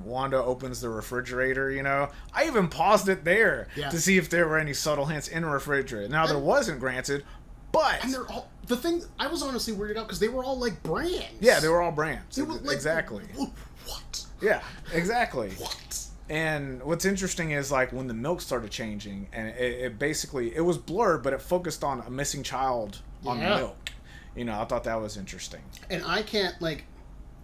Wanda opens the refrigerator, you know, I even paused it there to see if there were any subtle hints in the refrigerator. Now, there wasn't, granted, but... And they're all... The thing... I was honestly weirded out because they were all, like, brands. Yeah, they were all brands. Was, like, exactly. What? Yeah, exactly. What? And what's interesting is, like, when the milk started changing, and it basically, it was blurred, but it focused on a missing child on the milk. You know, I thought that was interesting. And I can't, like,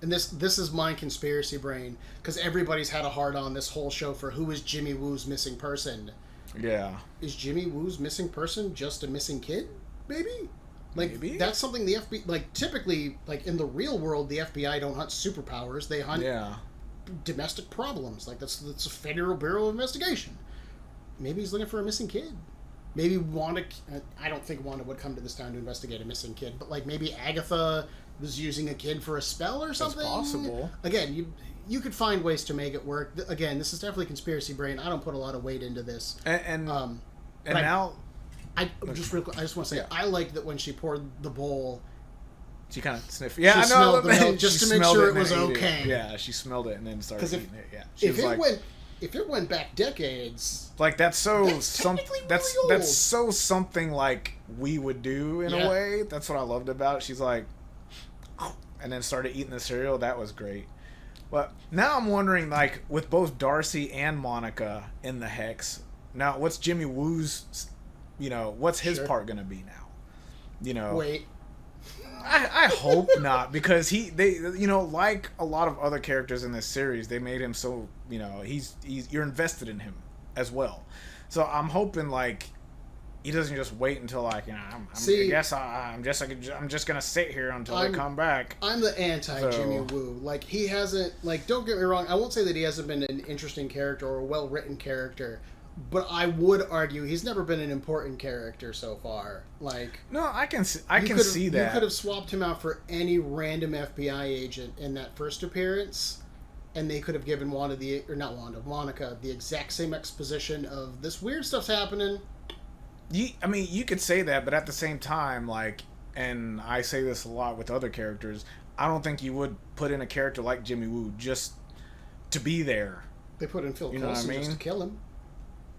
and this is my conspiracy brain, because everybody's had a hard-on this whole show for who is Jimmy Woo's missing person. Yeah. Is Jimmy Woo's missing person just a missing kid? Maybe? Like, Maybe? That's something the FBI, like, typically, like, in the real world, the FBI don't hunt superpowers, they hunt... domestic problems. Like, that's a Federal Bureau of Investigation. Maybe he's looking for a missing kid. Maybe Wanda... I don't think Wanda would come to this town to investigate a missing kid, but, like, maybe Agatha was using a kid for a spell or something? It's possible. Again, you could find ways to make it work. Again, this is definitely conspiracy brain. I don't put a lot of weight into this. And now... Just real quick, I just want to say, I liked that when she poured the bowl... She kind of sniffed. Yeah, I know. The milk just to make sure it was okay. Yeah, she smelled it and then started eating it. Yeah, if it went back decades, like that's really that's so something like we would do in a way. That's what I loved about it. She's like, and then started eating the cereal. That was great. But now I'm wondering, like, with both Darcy and Monica in the Hex, now what's Jimmy Woo's, you know, what's his part gonna be now? You know, wait. I hope not, because they you know, like a lot of other characters in this series, they made him so, you know, he's you're invested in him as well. So I'm hoping, like, he doesn't just wait until, like, you know, I'm just gonna sit here until they come back. I'm the anti Jimmy Woo. Like, he hasn't, like, don't get me wrong, I won't say that he hasn't been an interesting character or a well written character. But I would argue he's never been an important character so far. Like, no, I can see that. You could have swapped him out for any random FBI agent in that first appearance, and they could have given Monica the exact same exposition of this weird stuff's happening. I mean, you could say that, but at the same time, like, and I say this a lot with other characters, I don't think you would put in a character like Jimmy Woo just to be there. They put in Phil Coulson just to kill him.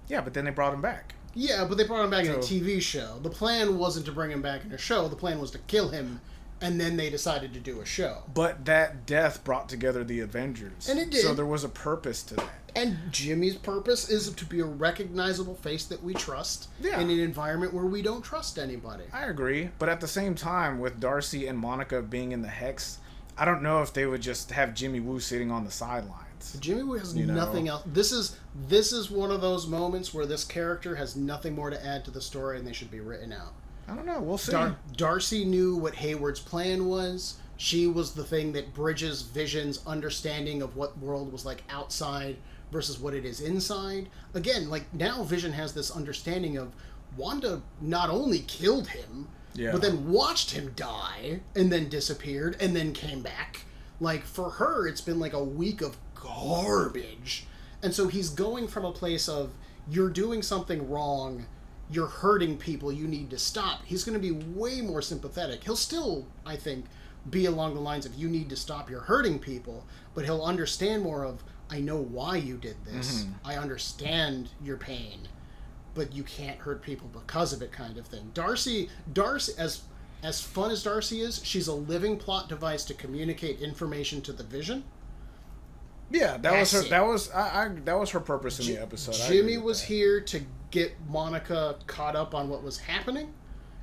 Yeah, but then they brought him back. Yeah, but they brought him back in a TV show. The plan wasn't to bring him back in a show. The plan was to kill him and then they decided to do a show. But that death brought together the Avengers. And it did. So there was a purpose to that. And Jimmy's purpose is to be a recognizable face that we trust in an environment where we don't trust anybody. I agree. But at the same time, with Darcy and Monica being in the Hex, I don't know if they would just have Jimmy Woo sitting on the sidelines. Jimmy Woo has nothing else. This is one of those moments where this character has nothing more to add to the story and they should be written out. I don't know. We'll see. Darcy knew what Hayward's plan was. She was the thing that bridges Vision's understanding of what world was like outside versus what it is inside. Again, like now Vision has this understanding of Wanda not only killed him, but then watched him die and then disappeared and then came back. Like for her, it's been like a week of garbage. And so he's going from a place of you're doing something wrong, you're hurting people, you need to stop. He's going to be way more sympathetic. He'll still, I think, be along the lines of you need to stop, you're hurting people, but he'll understand more of I know why you did this. I understand your pain, but you can't hurt people because of it kind of thing. Darcy as fun as Darcy is, she's a living plot device to communicate information to the Vision. Yeah, that was her purpose in the episode. Jimmy was here to get Monica caught up on what was happening,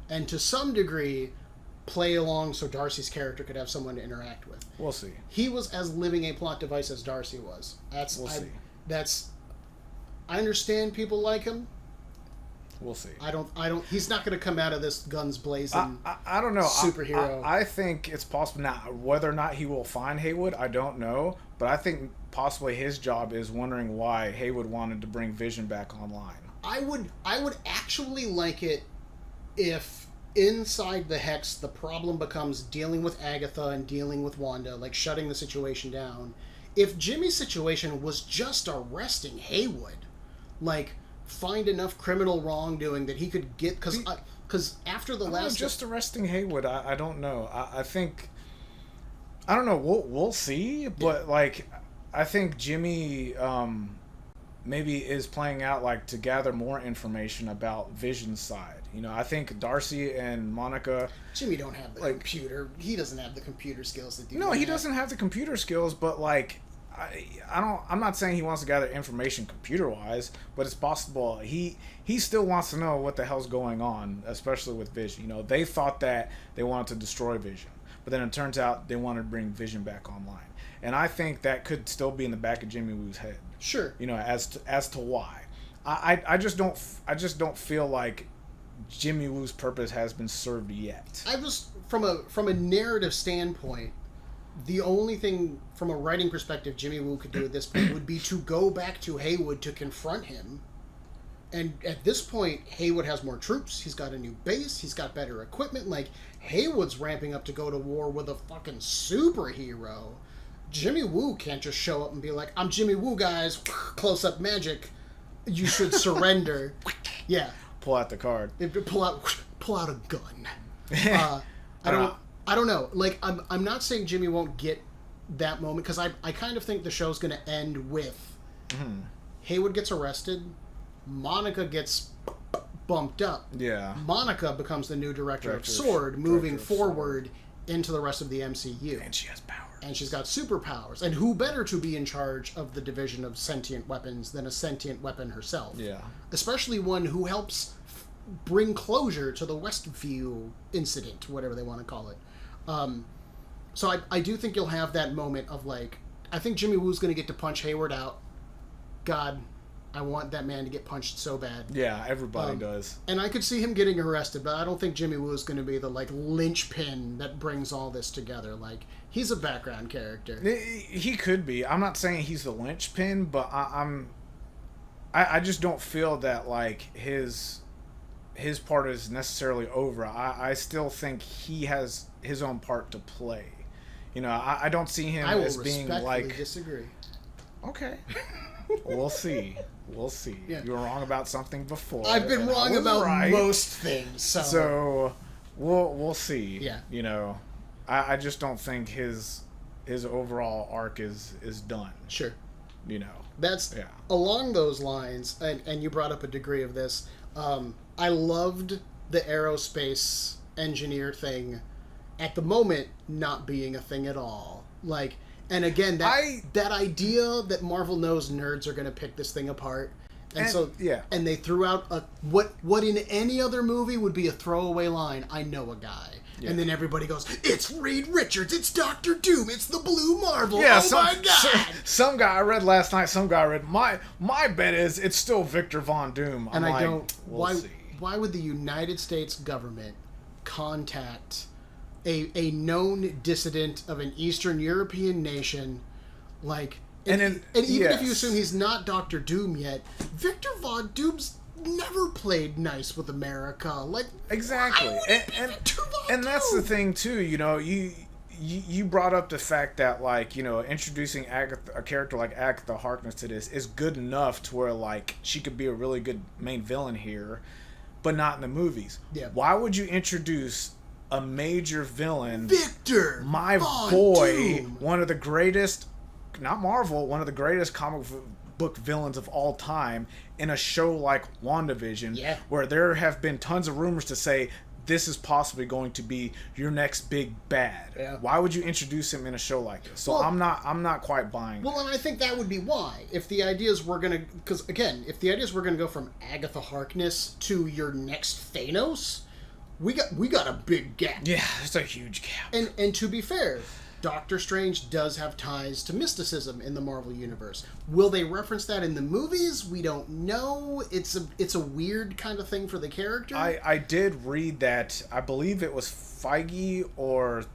and to some degree play along so Darcy's character could have someone to interact with. We'll see. He was as living a plot device as Darcy was. We'll see. I understand people like him. We'll see. I don't. He's not going to come out of this guns blazing. I don't know. Superhero. I think it's possible now. Whether or not he will find Haywood, I don't know. But I think possibly his job is wondering why Haywood wanted to bring Vision back online. I would actually like it if inside the Hex the problem becomes dealing with Agatha and dealing with Wanda, like shutting the situation down. If Jimmy's situation was just arresting Haywood, like find enough criminal wrongdoing that he could get because after the last just arresting Haywood, I don't know. I think I don't know. We'll see, but like I think Jimmy maybe is playing out like to gather more information about Vision's side. You know, I think Darcy and Monica. Jimmy don't have the computer. He doesn't have the computer skills to do. No, he doesn't have the computer skills, but like. I'm not saying he wants to gather information computer-wise, but it's possible he still wants to know what the hell's going on, especially with Vision. You know, they thought that they wanted to destroy Vision, but then it turns out they wanted to bring Vision back online. And I think that could still be in the back of Jimmy Woo's head. Sure. You know, as to why. I just don't feel like Jimmy Woo's purpose has been served yet. I was from a narrative standpoint. The only thing, from a writing perspective, Jimmy Woo could do at this point would be to go back to Haywood to confront him. And at this point, Haywood has more troops. He's got a new base. He's got better equipment. Like, Haywood's ramping up to go to war with a fucking superhero. Jimmy Woo can't just show up and be like, I'm Jimmy Woo, guys. Close-up magic. You should surrender. Yeah. Pull out the card. Pull out a gun. I don't know. Like, I'm not saying Jimmy won't get that moment, because I kind of think the show's going to end with Haywood gets arrested, Monica gets bumped up. Yeah. Monica becomes the new director of S.W.O.R.D., moving forward into the rest of the MCU. And she has powers. And she's got superpowers. And who better to be in charge of the division of sentient weapons than a sentient weapon herself? Yeah. Especially one who helps bring closure to the Westview incident, whatever they want to call it. So I do think you'll have that moment of like, I think Jimmy Woo's going to get to punch Hayward out. God, I want that man to get punched so bad. Yeah, everybody does. And I could see him getting arrested, but I don't think Jimmy Woo is going to be the like linchpin that brings all this together. Like, he's a background character. He could be. I'm not saying he's the linchpin, but I just don't feel that like his part is necessarily over. I still think he has his own part to play. You know, I don't see him as being like... I will respectfully disagree. Okay. We'll see. We'll see. Yeah. You were wrong about something before. I've been wrong about most things. So we'll see. Yeah. You know, I just don't think his overall arc is done. Sure. You know. That's along those lines, and you brought up a degree of this. I loved the aerospace engineer thing at the moment not being a thing at all. Like, and again, that idea that Marvel knows nerds are going to pick this thing apart. And they threw out what in any other movie would be a throwaway line, I know a guy. Yeah. And then everybody goes, it's Reed Richards, it's Doctor Doom, it's the Blue Marvel, my God! Some guy, I read last night, my bet is it's still Victor Von Doom. And I don't, why would the United States government contact a known dissident of an Eastern European nation, like... And even if you assume he's not Doctor Doom yet, Victor Von Doom's never played nice with America. Like, exactly, and that's the thing too. You know, you brought up the fact that, like, you know, introducing a character like Agatha Harkness to this is good enough to where, like, she could be a really good main villain here, but not in the movies. Yeah. Why would you introduce a major villain, Victor, my Von boy, Doom. One of the greatest? Not Marvel, one of the greatest comic book villains of all time, in a show like WandaVision, where there have been tons of rumors to say this is possibly going to be your next big bad. Yeah. Why would you introduce him in a show like this? So I'm not quite buying that. And I think that would be why. If the ideas were gonna, because again, if the ideas were gonna go from Agatha Harkness to your next Thanos, we got a big gap. Yeah, it's a huge gap. And to be fair, Doctor Strange does have ties to mysticism in the Marvel Universe. Will they reference that in the movies? We don't know. It's a weird kind of thing for the character. I did read that, I believe it was Feige or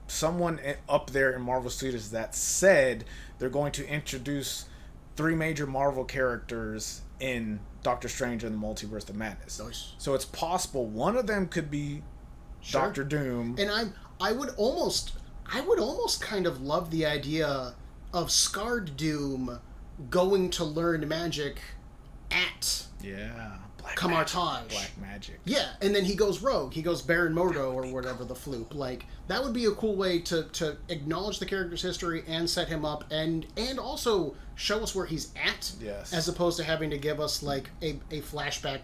someone up there in Marvel Studios that said they're going to introduce 3 major Marvel characters in Doctor Strange and the Multiverse of Madness. Nice. So it's possible one of them could be Doctor Doom. And I would almost kind of love the idea of scarred Doom going to learn magic at Kamartaj. Black magic. Yeah, and then he goes rogue. He goes Baron Mordo or whatever the floop. Like, that would be a cool way to acknowledge the character's history and set him up and also show us where he's at. Yes. As opposed to having to give us, like, a flashback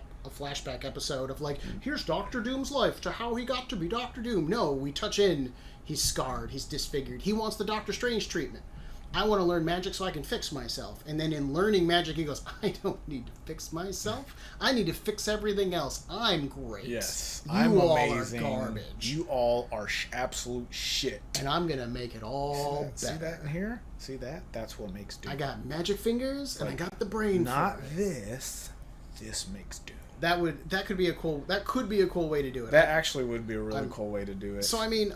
episode of, like, here's Doctor Doom's life to how he got to be Doctor Doom. No, we touch in. He's scarred. He's disfigured. He wants the Doctor Strange treatment. I want to learn magic so I can fix myself. And then in learning magic, he goes, I don't need to fix myself. I need to fix everything else. I'm great. Yes. I'm amazing. You all are garbage. You all are absolute shit. And I'm going to make it all better. See that in here? See that? That's what makes Doom. I got magic fingers, and I got the brain not for it. This makes Doom. That could be a cool way to do it. That actually would be a really cool way to do it. So I mean,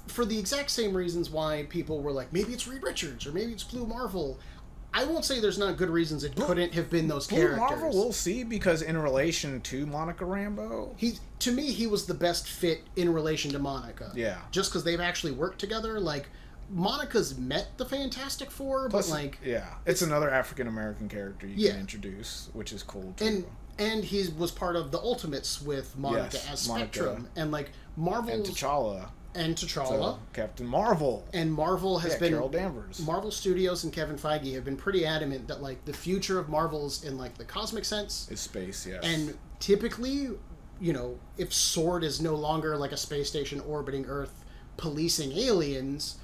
for the exact same reasons why people were like, maybe it's Reed Richards or maybe it's Blue Marvel. I won't say there's not good reasons it couldn't have been those characters. Blue Marvel, we'll see, because in relation to Monica Rambeau, to me he was the best fit in relation to Monica. Yeah. Just because they've actually worked together, like. Monica's met the Fantastic Four, but like... Yeah, it's another African-American character you can introduce, which is cool, too. And he was part of the Ultimates with Monica as Spectrum. And, like, Marvel... And T'Challa. So, Captain Marvel. And Marvel has been... Carol Danvers. Marvel Studios and Kevin Feige have been pretty adamant that, like, the future of Marvel's in, like, the cosmic sense... is space, yes. And typically, you know, if SWORD is no longer, like, a space station orbiting Earth policing aliens...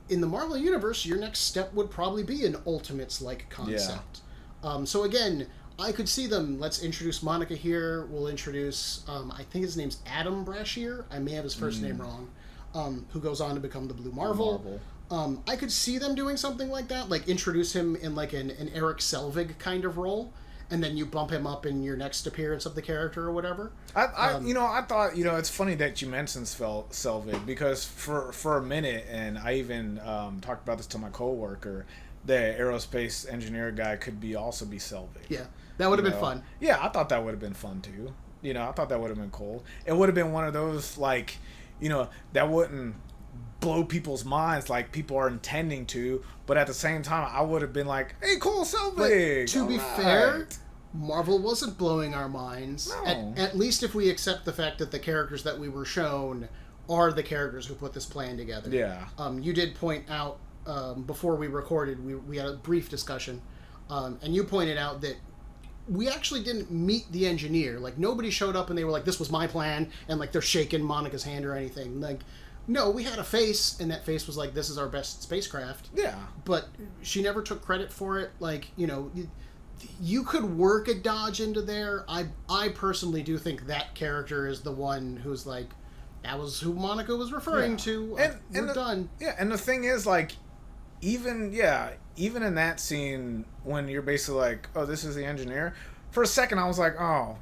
In the Marvel Universe, your next step would probably be an Ultimates-like concept. Yeah. So again, I could see them, let's introduce Monica here, we'll introduce, I think his name's Adam Brashear, I may have his first name wrong, who goes on to become the Blue Marvel. I could see them doing something like that, like introduce him in like an Eric Selvig kind of role, and then you bump him up in your next appearance of the character or whatever. I thought, it's funny that you mentioned Selvig, because for a minute, and I even talked about this to my coworker, the aerospace engineer guy could also be Selvig. Yeah, that would have been fun. Yeah, I thought that would have been fun too. I thought that would have been cool. It would have been one of those, like, that wouldn't blow people's minds like people are intending to, but at the same time, I would have been like, hey, cool, Selvig! To be fair, Marvel wasn't blowing our minds. No. At least if we accept the fact that the characters that we were shown are the characters who put this plan together. Yeah. You did point out, before we recorded, we had a brief discussion, and you pointed out that we actually didn't meet the engineer. Like, nobody showed up and they were like, this was my plan, and like they're shaking Monica's hand or anything. Like, no, we had a face, and that face was like, this is our best spacecraft. Yeah. But she never took credit for it. Like, you know, you could work a dodge into there. I personally do think that character is the one who's like, that was who Monica was referring to. We're done. Yeah, and the thing is, like, even in that scene when you're basically like, oh, this is the engineer, for a second I was like, oh,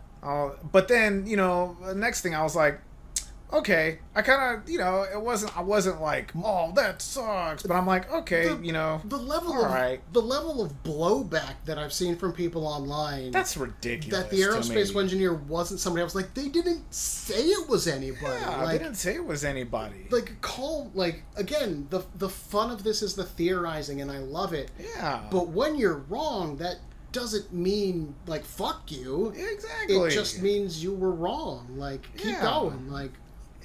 but then, you know, the next thing I was like, okay, I kind of, you know, I wasn't like, oh, that sucks, but I'm like, okay, you know, the level of blowback that I've seen from people online, that's ridiculous. That the aerospace engineer wasn't somebody. I was like, they didn't say it was anybody. Yeah, like, they didn't say it was anybody. Like, again, the fun of this is the theorizing, and I love it. Yeah. But when you're wrong, that doesn't mean like fuck you. Exactly. It just means you were wrong. Like, keep going. Like.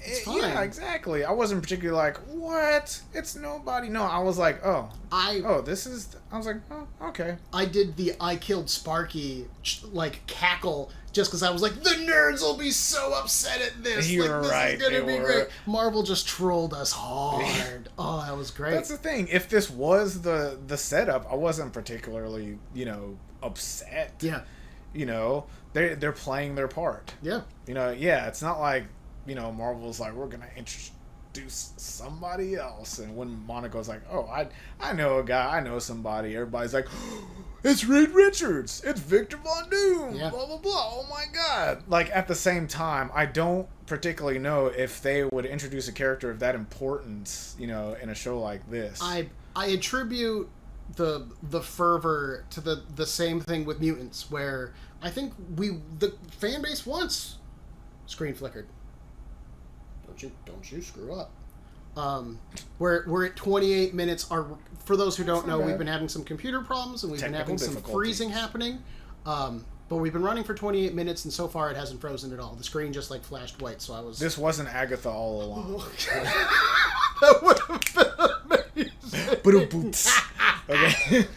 It's fine. Yeah, exactly. I wasn't particularly like, what? It's nobody. No, I was like, I was like, oh, okay. I did the I killed Sparky, like, cackle, just because I was like, the nerds will be so upset at this. You're like, right. This is going to be great. Marvel just trolled us hard. Oh, that was great. That's the thing. If this was the setup, I wasn't particularly, you know, upset. Yeah. You know, they're playing their part. Yeah. You know, yeah, it's not like, you know, Marvel's like, we're gonna introduce somebody else, and when Monica's like, oh, I know a guy, I know somebody, everybody's like, oh, it's Reed Richards, it's Victor Von Doom, yeah. blah blah blah. Oh my god! Like, at the same time, I don't particularly know if they would introduce a character of that importance, you know, in a show like this. I attribute the fervor to the same thing with Mutants, where I think the fan base wants screen flickered. Don't you screw up. We're at 28 minutes. For those who don't know, we've been having some computer problems, and we've been having some freezing happening. But we've been running for 28 minutes, and so far it hasn't frozen at all. The screen just like flashed white, so I was... This wasn't Agatha all along. That would have been amazing. Okay.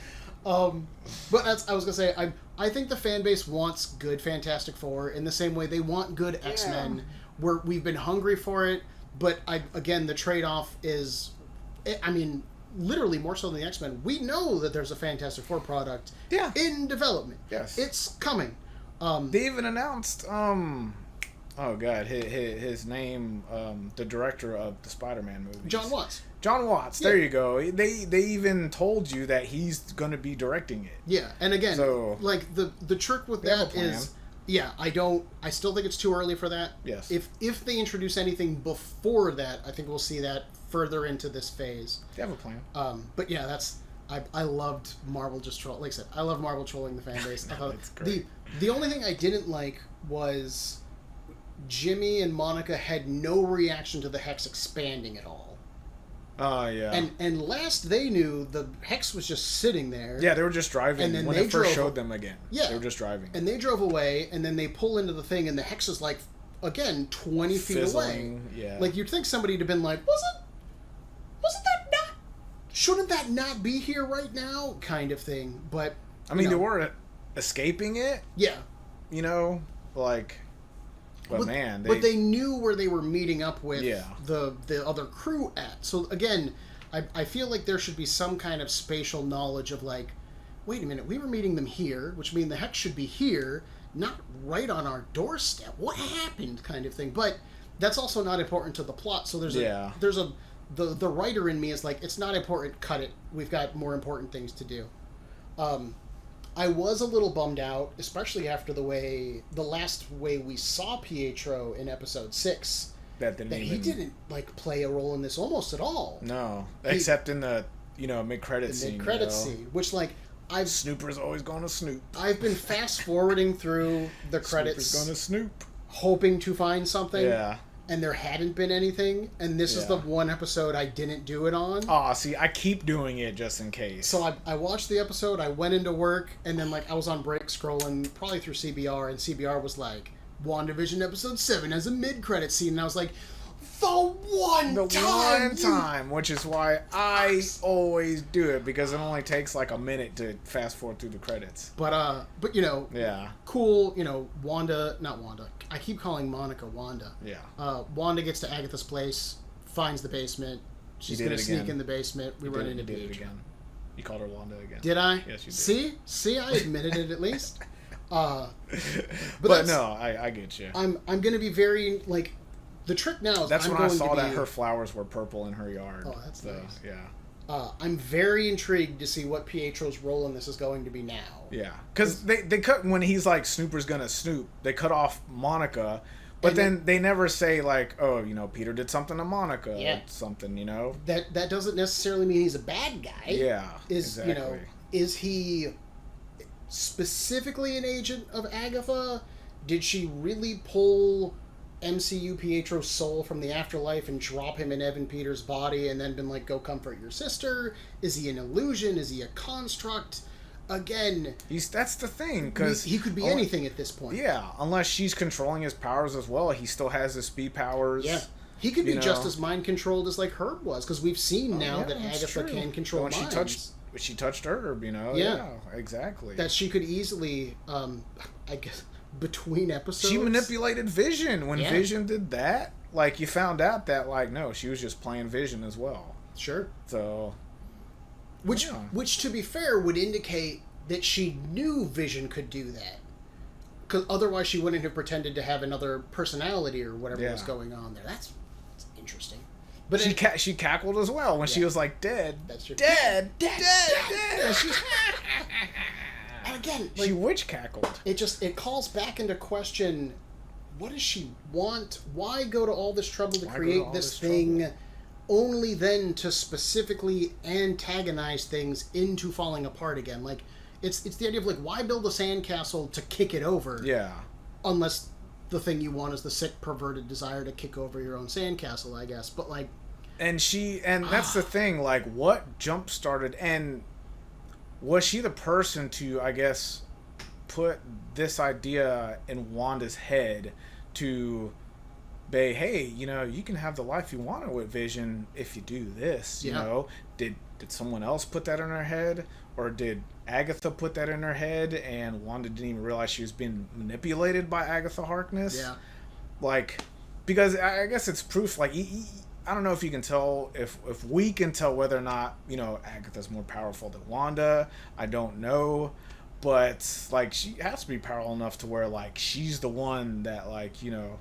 But I was gonna say, I think the fan base wants good Fantastic Four in the same way they want good X-Men. We've been hungry for it, but again, the trade-off is, I mean, literally more so than the X-Men. We know that there's a Fantastic Four product in development. Yes. It's coming. They even announced, oh god, his name, the director of the Spider-Man movies. John Watts. John Watts, there you go. They even told you that he's going to be directing it. Yeah, and again, like, the trick with that is... Yeah, I still think it's too early for that. Yes. If they introduce anything before that, I think we'll see that further into this phase. They have a plan. But yeah, I loved Marvel just troll. Like I said, I love Marvel trolling the fan base. I thought that's great. The only thing I didn't like was Jimmy and Monica had no reaction to the Hex expanding at all. Oh, yeah. And last they knew, the Hex was just sitting there. Yeah, they were just driving. And then when they first showed them again. Yeah. They were just driving. And they drove away, and then they pull into the thing, and the Hex is like, again, 20 feet away. Yeah. Like, you'd think somebody'd have been like, wasn't that not... Shouldn't that not be here right now? Kind of thing. But, I mean, they were escaping it. Yeah. You know? Like... But man, they knew where they were meeting up with the other crew at. So again, I feel like there should be some kind of spatial knowledge of like, wait a minute, we were meeting them here, which means the Hex should be here, not right on our doorstep. What happened, kind of thing. But that's also not important to the plot. So the writer in me is like, it's not important. Cut it. We've got more important things to do. I was a little bummed out, especially after the last way we saw Pietro in episode 6. That he didn't like play a role in this almost at all. No, except in the mid-credit scene. Mid-credit scene, which like Snooper's always going to snoop. I've been fast forwarding through the credits. Snooper's going to snoop, hoping to find something. Yeah. And there hadn't been anything, and this is the one episode I didn't do it on. Oh, see, I keep doing it just in case. So I watched the episode, I went into work, and then like I was on break scrolling, probably through CBR, and CBR was like, WandaVision episode 7 has a mid-credit scene, and I was like, The one time, which is why I always do it, because it only takes like a minute to fast forward through the credits. But you know, yeah, cool. You know, not Wanda. I keep calling Monica Wanda. Yeah. Wanda gets to Agatha's place, finds the basement. She's gonna sneak in the basement. We run into Pietro. Again. You called her Wanda again. Did I? Yes, you did. See, I admitted it at least. But no, I get you. I'm gonna be very like. The trick now is that's when I saw that her flowers were purple in her yard. Oh, that's nice. Yeah. I'm very intrigued to see what Pietro's role in this is going to be now. Yeah, because they cut when he's like Snooper's gonna snoop. They cut off Monica, but then they never say like, oh, you know, Peter did something to Monica or something. You know, that doesn't necessarily mean he's a bad guy. Yeah, exactly. You know, is he specifically an agent of Agatha? Did she really pull MCU Pietro's soul from the afterlife and drop him in Evan Peters' body and then been like, go comfort your sister? Is he an illusion? Is he a construct? Again, that's the thing, because he could be anything at this point. Yeah, unless she's controlling his powers as well. He still has his speed powers. Yeah, he could be just as mind controlled as like Herb was, because we've seen now that Agatha can control minds. She touched Herb, you know. Yeah, exactly. That she could easily, I guess, between episodes. She manipulated Vision. When Vision did that, like, you found out that, like, no, she was just playing Vision as well. Sure. So, which to be fair, would indicate that she knew Vision could do that. Because otherwise she wouldn't have pretended to have another personality or whatever was going on there. That's interesting. But she cackled as well when she was like, dead. That's true. Dead. And again, like, she witch cackled. It calls back into question, what does she want? Why go to all this trouble to create this thing only then to specifically antagonize things into falling apart again? Like, it's the idea of like, why build a sandcastle to kick it over? Yeah. Unless the thing you want is the sick, perverted desire to kick over your own sandcastle, I guess. But like, and that's the thing. Like, what jump started and. Was she the person to, I guess, put this idea in Wanda's head to be, hey, you know, you can have the life you wanted with Vision if you do this, you know? Did someone else put that in her head? Or did Agatha put that in her head and Wanda didn't even realize she was being manipulated by Agatha Harkness? Yeah. Like, because I guess it's proof, like, I don't know if you can tell, if we can tell whether or not, you know, Agatha's more powerful than Wanda. I don't know. But, like, she has to be powerful enough to where, like, she's the one that, like, you know,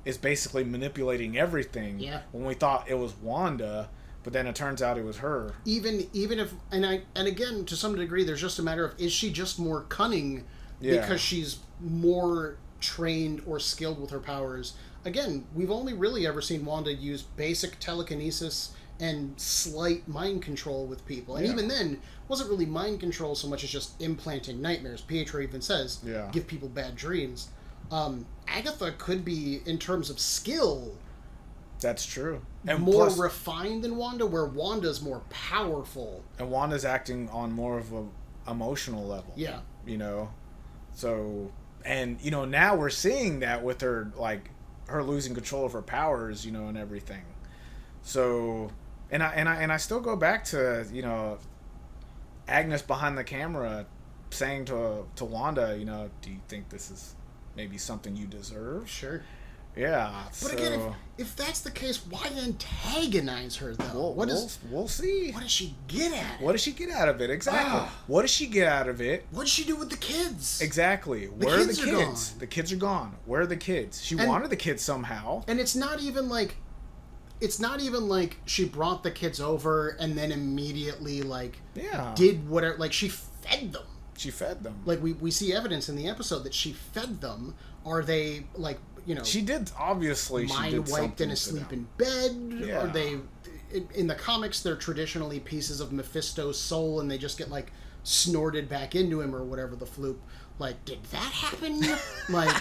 is basically manipulating everything. Yeah. When we thought it was Wanda, but then it turns out it was her. Even if, and again, to some degree, there's just a matter of, is she just more cunning because she's more trained or skilled with her powers? Again, we've only really ever seen Wanda use basic telekinesis and slight mind control with people. And even then, wasn't really mind control so much as just implanting nightmares. Pietro even says, give people bad dreams. Agatha could be, in terms of skill... That's true. And more refined than Wanda, where Wanda's more powerful. And Wanda's acting on more of a emotional level. Yeah. You know? So... And, you know, now we're seeing that with her, like... her losing control of her powers, you know, and everything. So, and I still go back to, you know, Agnes behind the camera saying to Wanda, you know, do you think this is maybe something you deserve? Sure. Yeah. But again, if that's the case, why antagonize her though? We'll see. What does she get at? What does she get out of it? Exactly. What does she get out of it? What does she do with the kids? Exactly. Where are the kids? The kids are gone. Where are the kids? She wanted the kids somehow. And it's not even like she brought the kids over and then immediately like did whatever. Like, she fed them. She fed them. Like, we see evidence in the episode that she fed them. Are they, like, you know... She did, obviously, mind wiped and asleep in bed? Yeah. Are they... In the comics, they're traditionally pieces of Mephisto's soul, and they just get, like, snorted back into him or whatever the floop. Like, did that happen? Like,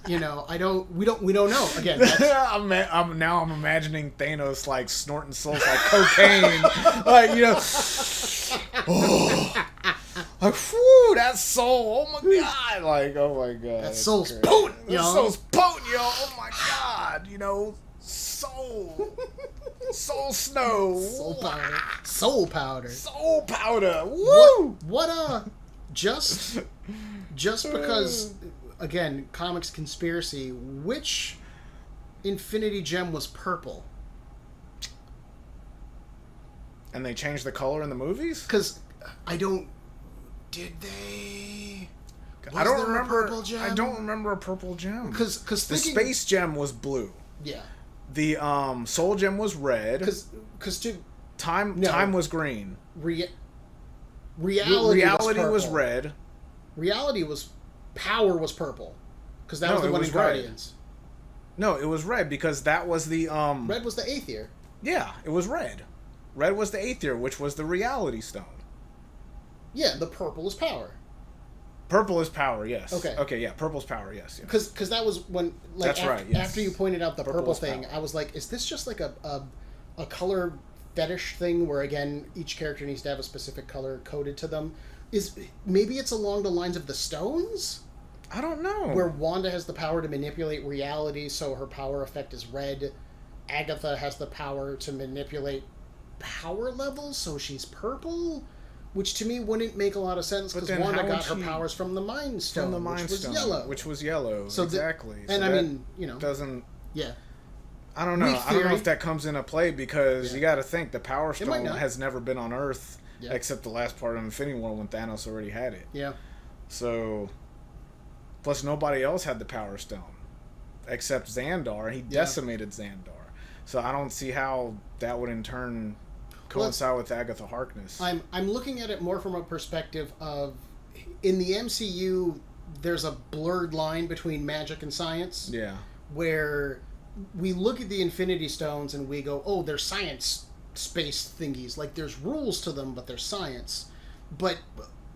you know, we don't know. Again, I'm imagining Thanos, like, snorting souls like cocaine. Like, you know... Like, whew, that soul, oh my god. Like, oh my god. That soul's potent, yo. That soul's potent, yo. Oh my god. You know, soul. Soul snow. Soul powder. Soul powder. Soul powder. Woo! What just because, again, comics conspiracy, which Infinity Gem was purple? And they changed the color in the movies? Because I don't... Did they... I don't remember. I don't remember a purple gem. Because the space gem was blue. Yeah. The soul gem was red. Because time was green. Reality was red. Reality was power was purple. Because that was the one in Guardians. No, it was red because that was the Red was the Aether. Yeah, it was red. Red was the Aether, which was the Reality Stone. Yeah, the purple is power. Purple is power, yes. Okay. Okay, yeah, purple's power, yes. Because that was when, like, that's right, yes. After you pointed out the purple thing, power. I was like, is this just like a color fetish thing where, again, each character needs to have a specific color coded to them? Maybe it's along the lines of the stones? I don't know. Where Wanda has the power to manipulate reality, so her power effect is red. Agatha has the power to manipulate power levels, so she's purple? Which to me wouldn't make a lot of sense because Wanda got her powers from the Mind Stone, from the Mind Stone, which was yellow. So exactly. And I mean, doesn't. Yeah. I don't know. I don't know if that comes into play because you got to think the Power Stone has never been on Earth except the last part of Infinity War when Thanos already had it. Yeah. So, plus nobody else had the Power Stone except Xandar, and he decimated Xandar. So I don't see how that would in turn coincide with Agatha Harkness. I'm looking at it more from a perspective of, in the MCU, there's a blurred line between magic and science. Yeah. Where we look at the Infinity Stones and we go, oh, they're science space thingies. Like, there's rules to them, but they're science. But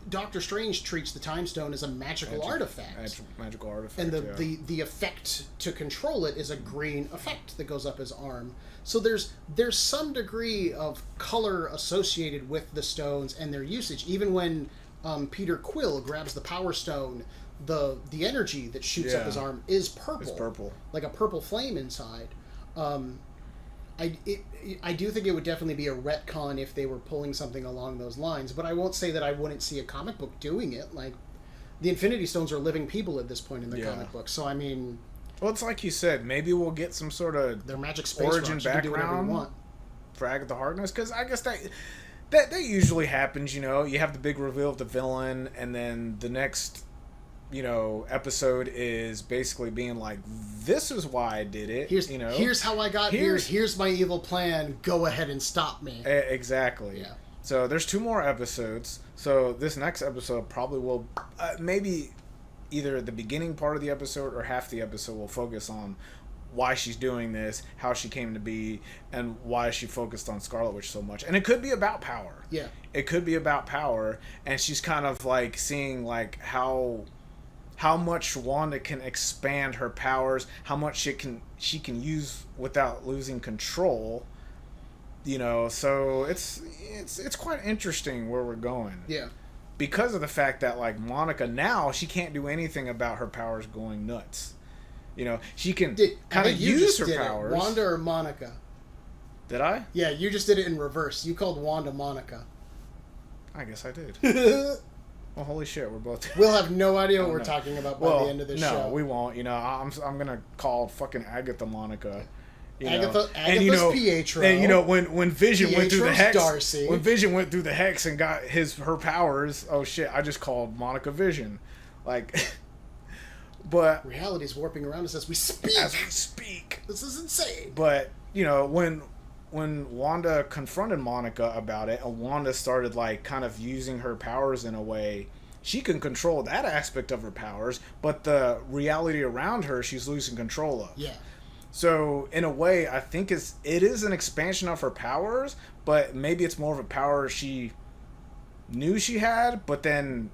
Doctor Strange treats the Time Stone as a magical artifact. Magical artifact, and the effect to control it is a green effect that goes up his arm. So there's some degree of color associated with the stones and their usage. Even when Peter Quill grabs the Power Stone, the energy that shoots up his arm is purple. It's purple. Like a purple flame inside. I do think it would definitely be a retcon if they were pulling something along those lines, but I won't say that I wouldn't see a comic book doing it. Like, the Infinity Stones are living people at this point in the comic book, so I mean... Well, it's like you said, maybe we'll get some sort of their magic space origin background for Agatha Harkness, because I guess that usually happens, you know? You have the big reveal of the villain, and then the next... episode is basically being like, this is why I did it. Here's how I got here. Here's my evil plan. Go ahead and stop me. Exactly. Yeah. So there's 2 more episodes. So this next episode probably will maybe either the beginning part of the episode or half the episode will focus on why she's doing this, how she came to be, and why she focused on Scarlet Witch so much. And it could be about power. Yeah. It could be about power, and she's kind of like seeing like how much Wanda can expand her powers, how much she can use without losing control. So it's quite interesting where we're going. Yeah. Because of the fact that like Monica now, she can't do anything about her powers going nuts. She can kind of use her powers. Wanda or Monica? Did I? Yeah, you just did it in reverse. You called Wanda Monica. I guess I did. Well, holy shit, we're both... We'll have no idea what we're talking about by the end of this show. No, we won't. I'm gonna call fucking Agatha Monica. Agatha's Pietro. And when Vision Pietro's went through the hex, Darcy. When Vision went through the hex and got her powers, oh shit, I just called Monica Vision, like. But reality's warping around us as we speak. This is insane. But when Wanda confronted Monica about it, and Wanda started like kind of using her powers in a way, she can control that aspect of her powers, but the reality around her, she's losing control of. Yeah. So in a way, I think it is an expansion of her powers, but maybe it's more of a power she knew she had, but then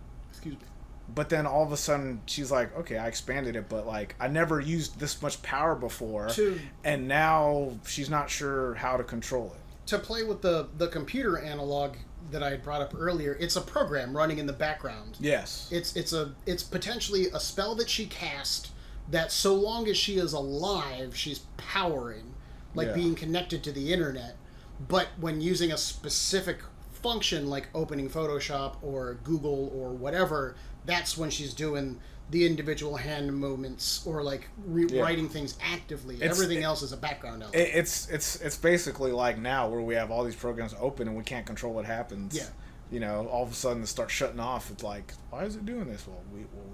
all of a sudden she's like, okay, I expanded it, but like I never used this much power before, and now she's not sure how to control it. To play with the computer analog that I had brought up earlier, it's a program running in the background. Yes. It's potentially a spell that she cast that so long as she is alive, she's powering. like being connected to the internet. But when using a specific function like opening Photoshop or Google or whatever, that's when she's doing the individual hand movements or like writing things actively. Everything else is a background element. It's basically like now where we have all these programs open and we can't control what happens. Yeah. You know, all of a sudden it starts shutting off. It's like, why is it doing this? Well,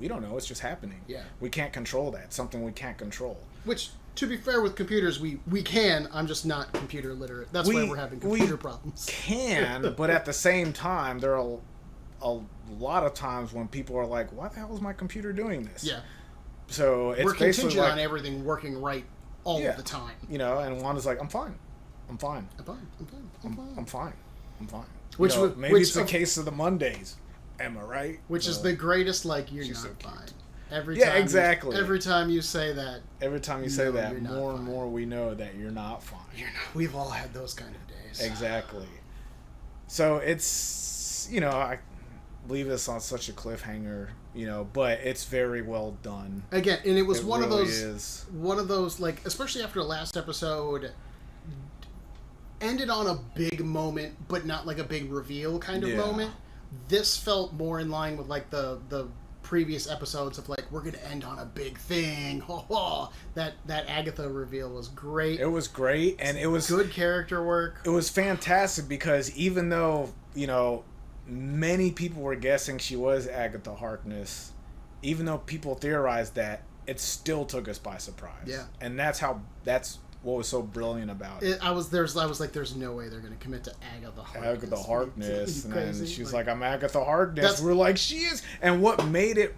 we don't know. It's just happening. Yeah. We can't control that. It's something we can't control. Which, to be fair with computers, we can. I'm just not computer literate. That's why we're having computer problems. Can, but at the same time, there are a lot of times when people are like, why the hell is my computer doing this? Yeah. So it's we're basically contingent like, on everything working right all the time. You know, and Wanda's like, I'm fine. I'm fine. I'm fine. I'm fine. I'm fine. I'm fine. I'm fine. Which maybe it's the case of the Mondays. Am I right? Which is the greatest, like, you're not so fine. Every time exactly. Every time you say that. Every time you say that, more and more we know that you're not fine. You're not. We've all had those kind of days. Exactly. So it's, you know, I leave this on such a cliffhanger, you know, but it's very well done. Again, and it was one really of those, like, especially after the last episode, ended on a big moment, but not like a big reveal kind of moment. This felt more in line with like the previous episodes of like, we're gonna end on a big thing. That Agatha reveal was great. It was great, and it was good character work. It was fantastic because even though, you know, many people were guessing she was Agatha Harkness, even though people theorized that, it still took us by surprise. Yeah. And that's what was so brilliant about it. I was like, there's no way they're going to commit to Agatha Harkness. Agatha Harkness. And then she was like, I'm Agatha Harkness. That's... We're like, she is. And what made it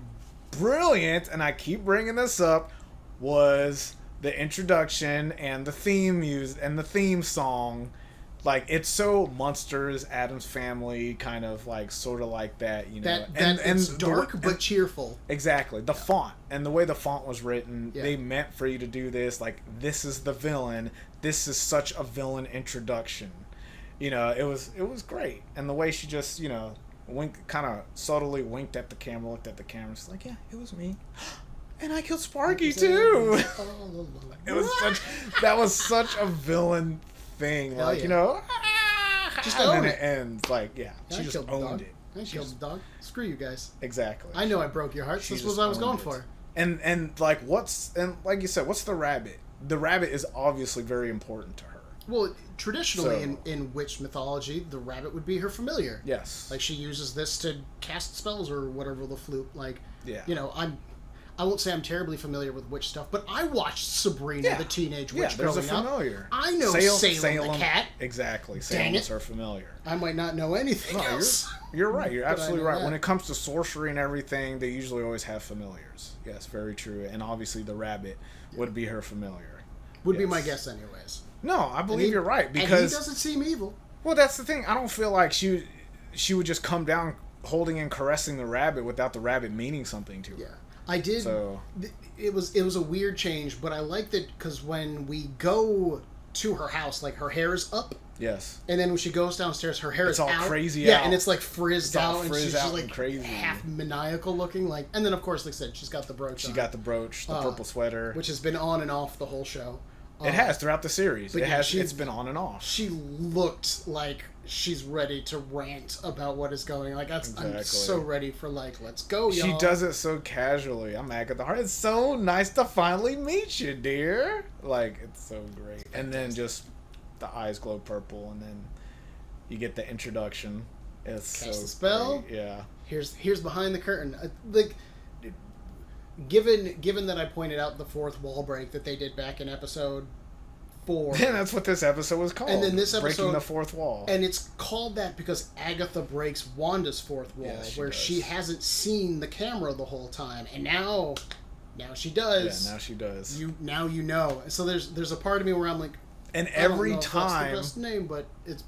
brilliant, and I keep bringing this up, was the introduction and the theme music and the theme song. Like, it's so Munsters, Addams Family, kind of like, sort of like that, you know. And it's dark but cheerful. Exactly. The font and the way the font was written, they meant for you to do this. Like, this is the villain. This is such a villain introduction. You know, it was great. And the way she just, you know, kind of subtly winked at the camera, looked at the camera, she's like, yeah, it was me. And I killed Sparky too. That was such a villain thing, like, you know, just and own then it. it ends like, she just owned it. I killed the dog. Screw you guys. Exactly. I know I broke your hearts. This was what I was going for. And like like you said, what's the rabbit? The rabbit is obviously very important to her. Well, traditionally in witch mythology, the rabbit would be her familiar. Yes. Like, she uses this to cast spells or whatever the flute. Like, you know, I won't say I'm terribly familiar with witch stuff, but I watched Sabrina the Teenage Witch growing up. Familiar. I know Salem the cat. Exactly. Salem's her familiar. I might not know anything else. You're right. You're absolutely right. When it comes to sorcery and everything, they usually always have familiars. Yes, very true. And obviously the rabbit would be her familiar. Would be my guess anyways. No, I believe you're right. Because and he doesn't seem evil. Well, that's the thing. I don't feel like she would just come down holding and caressing the rabbit without the rabbit meaning something to her. Yeah. I did. So it was a weird change, but I liked it because when we go to her house, like, her hair's up. Yes. And then when she goes downstairs, her hair is all out. crazy. Yeah, out. and it's like frizzed out, and she's just like crazy, half maniacal looking. Like, and then of course, like I said, she's got the brooch. She got the brooch, the purple sweater, which has been on and off the whole show. It has throughout the series. It has. It's been on and off. She looked like she's ready to rant about what is going on. Like, I'm so ready for, like, let's go, y'all. She does it so casually. I'm Agatha Hart. It's so nice to finally meet you, dear. Like, it's so great. And then just the eyes glow purple, and then you get the introduction. It's Cast so the spell. Great. Yeah. Here's behind the curtain. Like, given that I pointed out the fourth wall break that they did back in episode 4. Yeah, that's what this episode was called. And then this episode, breaking the fourth wall. And it's called that because Agatha breaks Wanda's fourth wall, where she hasn't seen the camera the whole time, and now she does. Yeah, now she does. You know. So there's a part of me where I'm like, and every time that's the best name, but it's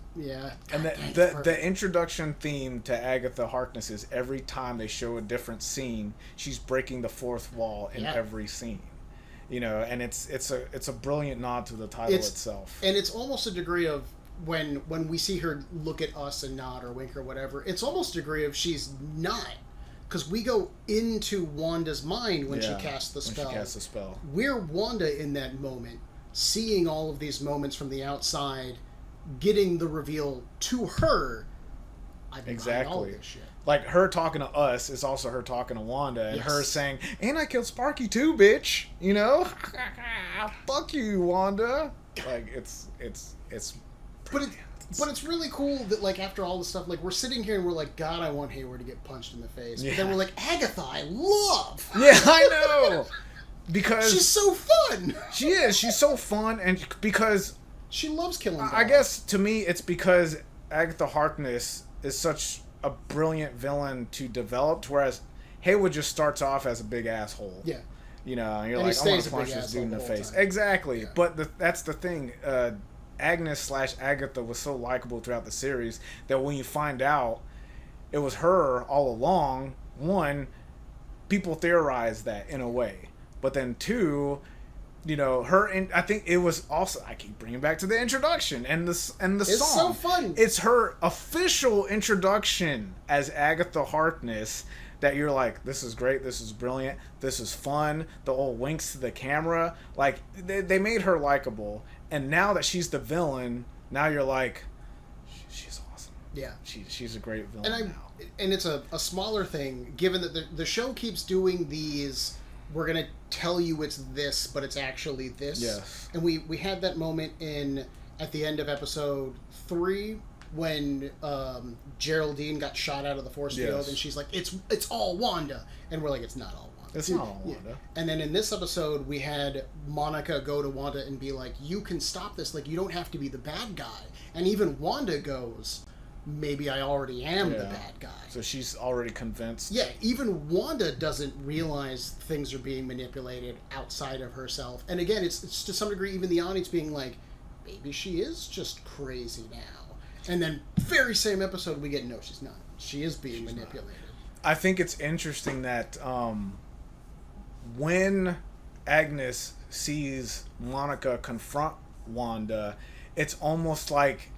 And the introduction theme to Agatha Harkness is every time they show a different scene, she's breaking the fourth wall in every scene. You know, and it's a brilliant nod to the title itself. And it's almost a degree of when we see her look at us and nod or wink or whatever, it's almost a degree of she's not. Because we go into Wanda's mind when she casts the spell. When she casts the spell. We're Wanda in that moment. seeing all of these moments from the outside, getting the reveal to her. I've been behind all this shit. Like, her talking to us is also her talking to Wanda, and Yes. her saying, "And I killed Sparky too, bitch." You know, fuck you, Wanda. Like, it's But it's really cool that, like, after all this stuff, like, we're sitting here and we're like, God, I want Hayward to get punched in the face. But then we're like, Agatha, I love. Yeah, I know. Because she's so fun. She is. She's so fun, and because she loves killing dogs. I guess to me, it's because Agatha Harkness is such a brilliant villain to develop, whereas Hayward just starts off as a big asshole. Yeah. You know, and you're and like, I want to punch this dude in the face. Time. Exactly. Yeah. But that's the thing. Agnes/Agatha was so likable throughout the series that when you find out it was her all along, one, people theorize that in a way. But then two, you know, I think it was also, I keep bringing back to the introduction and the song. It's so fun. It's her official introduction as Agatha Harkness that you're like, this is great, this is brilliant, this is fun. The old winks to the camera. Like, they made her likable. And now that she's the villain, now you're like, she's awesome. Yeah. She's a great villain now. And it's a smaller thing, given that the show keeps doing these, we're going to tell you it's this, but it's actually this. Yes. And we had that moment at the end of episode 3 when Geraldine got shot out of the force field, and she's like, it's all Wanda. And we're like, it's not all Wanda. It's not all Wanda. Yeah. And then in this episode, we had Monica go to Wanda and be like, you can stop this. Like, you don't have to be the bad guy. And even Wanda goes, maybe I already am the bad guy. So she's already convinced. Yeah, even Wanda doesn't realize things are being manipulated outside of herself. And again, it's to some degree even the audience being like, maybe she is just crazy now. And then very same episode we get, no, she's not. She is being manipulated. I think it's interesting that when Agnes sees Monica confront Wanda, it's almost like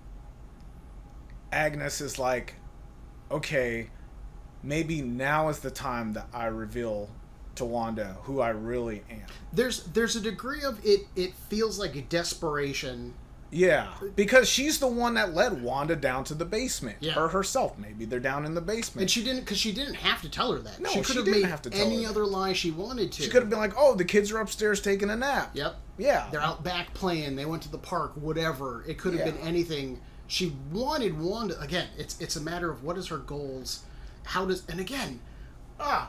Agnes is like, okay, maybe now is the time that I reveal to Wanda who I really am. There's a degree of it feels like desperation. Yeah, because she's the one that led Wanda down to the basement. Yeah. Her herself, maybe they're down in the basement. And she didn't have to tell her that. No, she could have didn't made have to tell any her other lie she wanted to. She could have been like, oh, the kids are upstairs taking a nap. Yep. Yeah. They're out back playing. They went to the park. Whatever. It could have been anything. She wanted Wanda. Again, it's a matter of what is her goals. How does and again.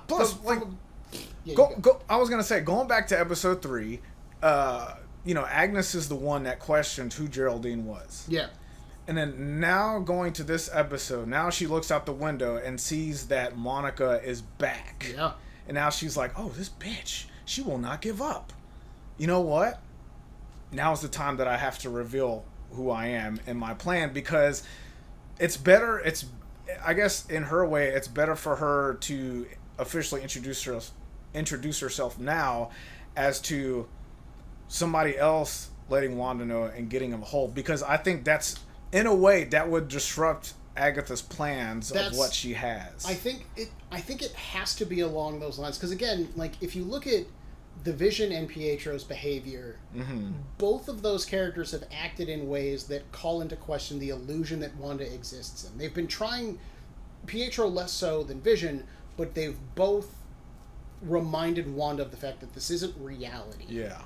Plus, I was gonna say, going back to episode 3, Agnes is the one that questioned who Geraldine was. Yeah. And then now going to this episode, now she looks out the window and sees that Monica is back. Yeah. And now she's like, oh, this bitch, she will not give up. You know what? Now's the time that I have to reveal who I am and my plan, because it's better, I guess in her way, it's better for her to officially introduce herself now as to somebody else letting Wanda know and getting him a hold, because I think that's, in a way, that would disrupt Agatha's plans of what she has. I think it has to be along those lines, because again, like if you look at the Vision and Pietro's behavior, both of those characters have acted in ways that call into question the illusion that Wanda exists in. They've been trying, Pietro less so than Vision, but they've both reminded Wanda of the fact that this isn't reality. Yeah.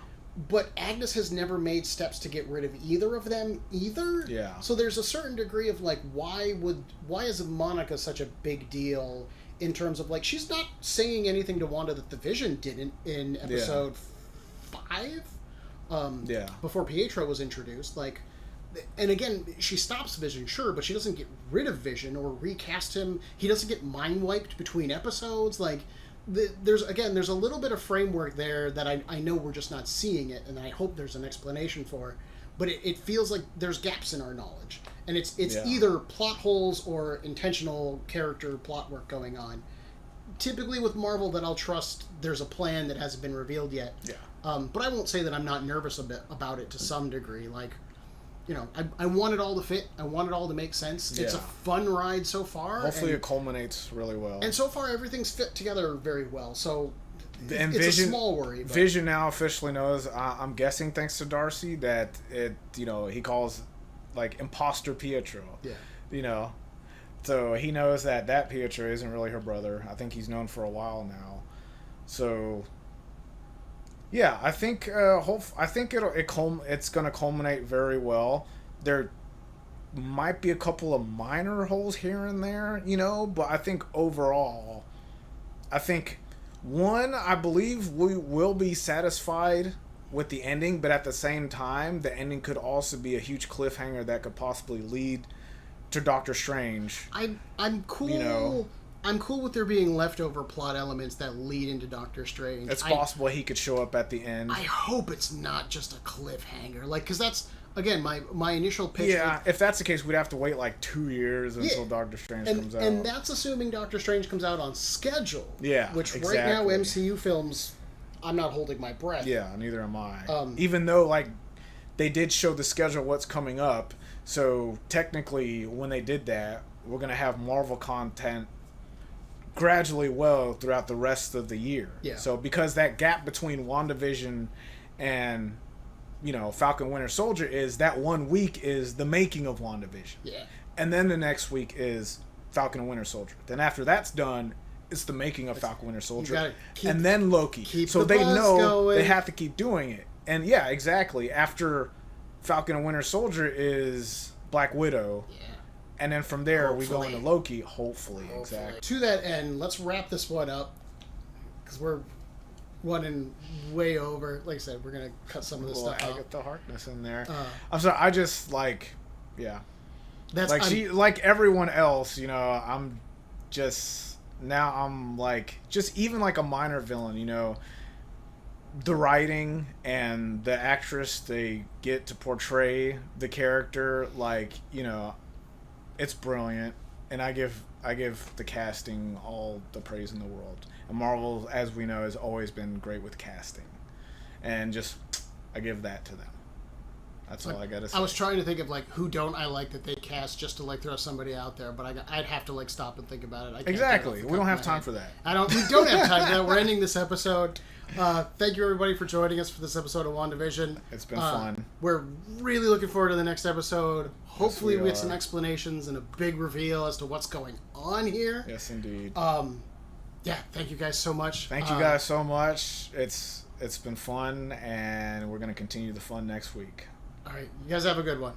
But Agnes has never made steps to get rid of either of them either. Yeah. So there's a certain degree of like, why is Monica such a big deal in terms of like, she's not saying anything to Wanda that the Vision didn't in episode 5. Before Pietro was introduced. Like, and again, she stops Vision, sure, but she doesn't get rid of Vision or recast him. He doesn't get mind wiped between episodes. Like, there's a little bit of framework there that I know we're just not seeing it, and I hope there's an explanation for. But it feels like there's gaps in our knowledge, and it's either plot holes or intentional character plot work going on. Typically with Marvel, that I'll trust there's a plan that hasn't been revealed yet. Yeah. But I won't say that I'm not nervous about it to some degree. Like, I want it all to fit. I want it all to make sense. It's a fun ride so far. Hopefully it culminates really well. And so far, everything's fit together very well. So And it's a small worry. But. Vision now officially knows. I'm guessing thanks to Darcy that he calls like imposter Pietro. Yeah. So he knows that Pietro isn't really her brother. I think he's known for a while now. So yeah, I think it's gonna culminate very well. There might be a couple of minor holes here and there, but I think overall, I believe we will be satisfied with the ending, but at the same time, the ending could also be a huge cliffhanger that could possibly lead to Doctor Strange. I'm cool. I'm cool with there being leftover plot elements that lead into Doctor Strange. It's possible he could show up at the end. I hope it's not just a cliffhanger, because that's again my initial pitch. Yeah, if that's the case, we'd have to wait like 2 years until Doctor Strange comes out, and that's assuming Doctor Strange comes out on schedule. Yeah, which exactly. Right now MCU films, I'm not holding my breath. Yeah, neither am I. Even though they did show the schedule what's coming up. So technically, when they did that, we're going to have Marvel content gradually throughout the rest of the year. Yeah. So because that gap between WandaVision and, Falcon Winter Soldier is that 1 week is the making of WandaVision. Yeah. And then the next week is Falcon and Winter Soldier. Then after that's done, it's the making of Falcon Winter Soldier. And then Loki. So they know they have to keep doing it. And yeah, exactly. After Falcon and Winter Soldier is Black Widow. Yeah. And then from there, we go into Loki. Hopefully, exactly. To that end, let's wrap this one up. Because we're running way over. Like I said, we're going to cut some of this stuff out. I get the Harkness in there. I'm sorry. I just, yeah. Like everyone else, I'm just... Now I'm, just even like a minor villain, the writing and the actress they get to portray the character, it's brilliant, and I give the casting all the praise in the world. And Marvel, as we know, has always been great with casting, and I give that to them. That's all I gotta say. I was trying to think of who don't I like that they cast just to throw somebody out there, but I'd have to stop and think about it. Exactly, we don't have time for that. We don't have time for that. We're ending this episode. Thank you everybody for joining us for this episode of WandaVision. It's been fun. We're really looking forward to the next episode. Hopefully we get some explanations and a big reveal as to what's going on here. Yes, indeed. Yeah, thank you guys so much. Thank you guys so much. It's been fun, and we're going to continue the fun next week. All right, you guys have a good one.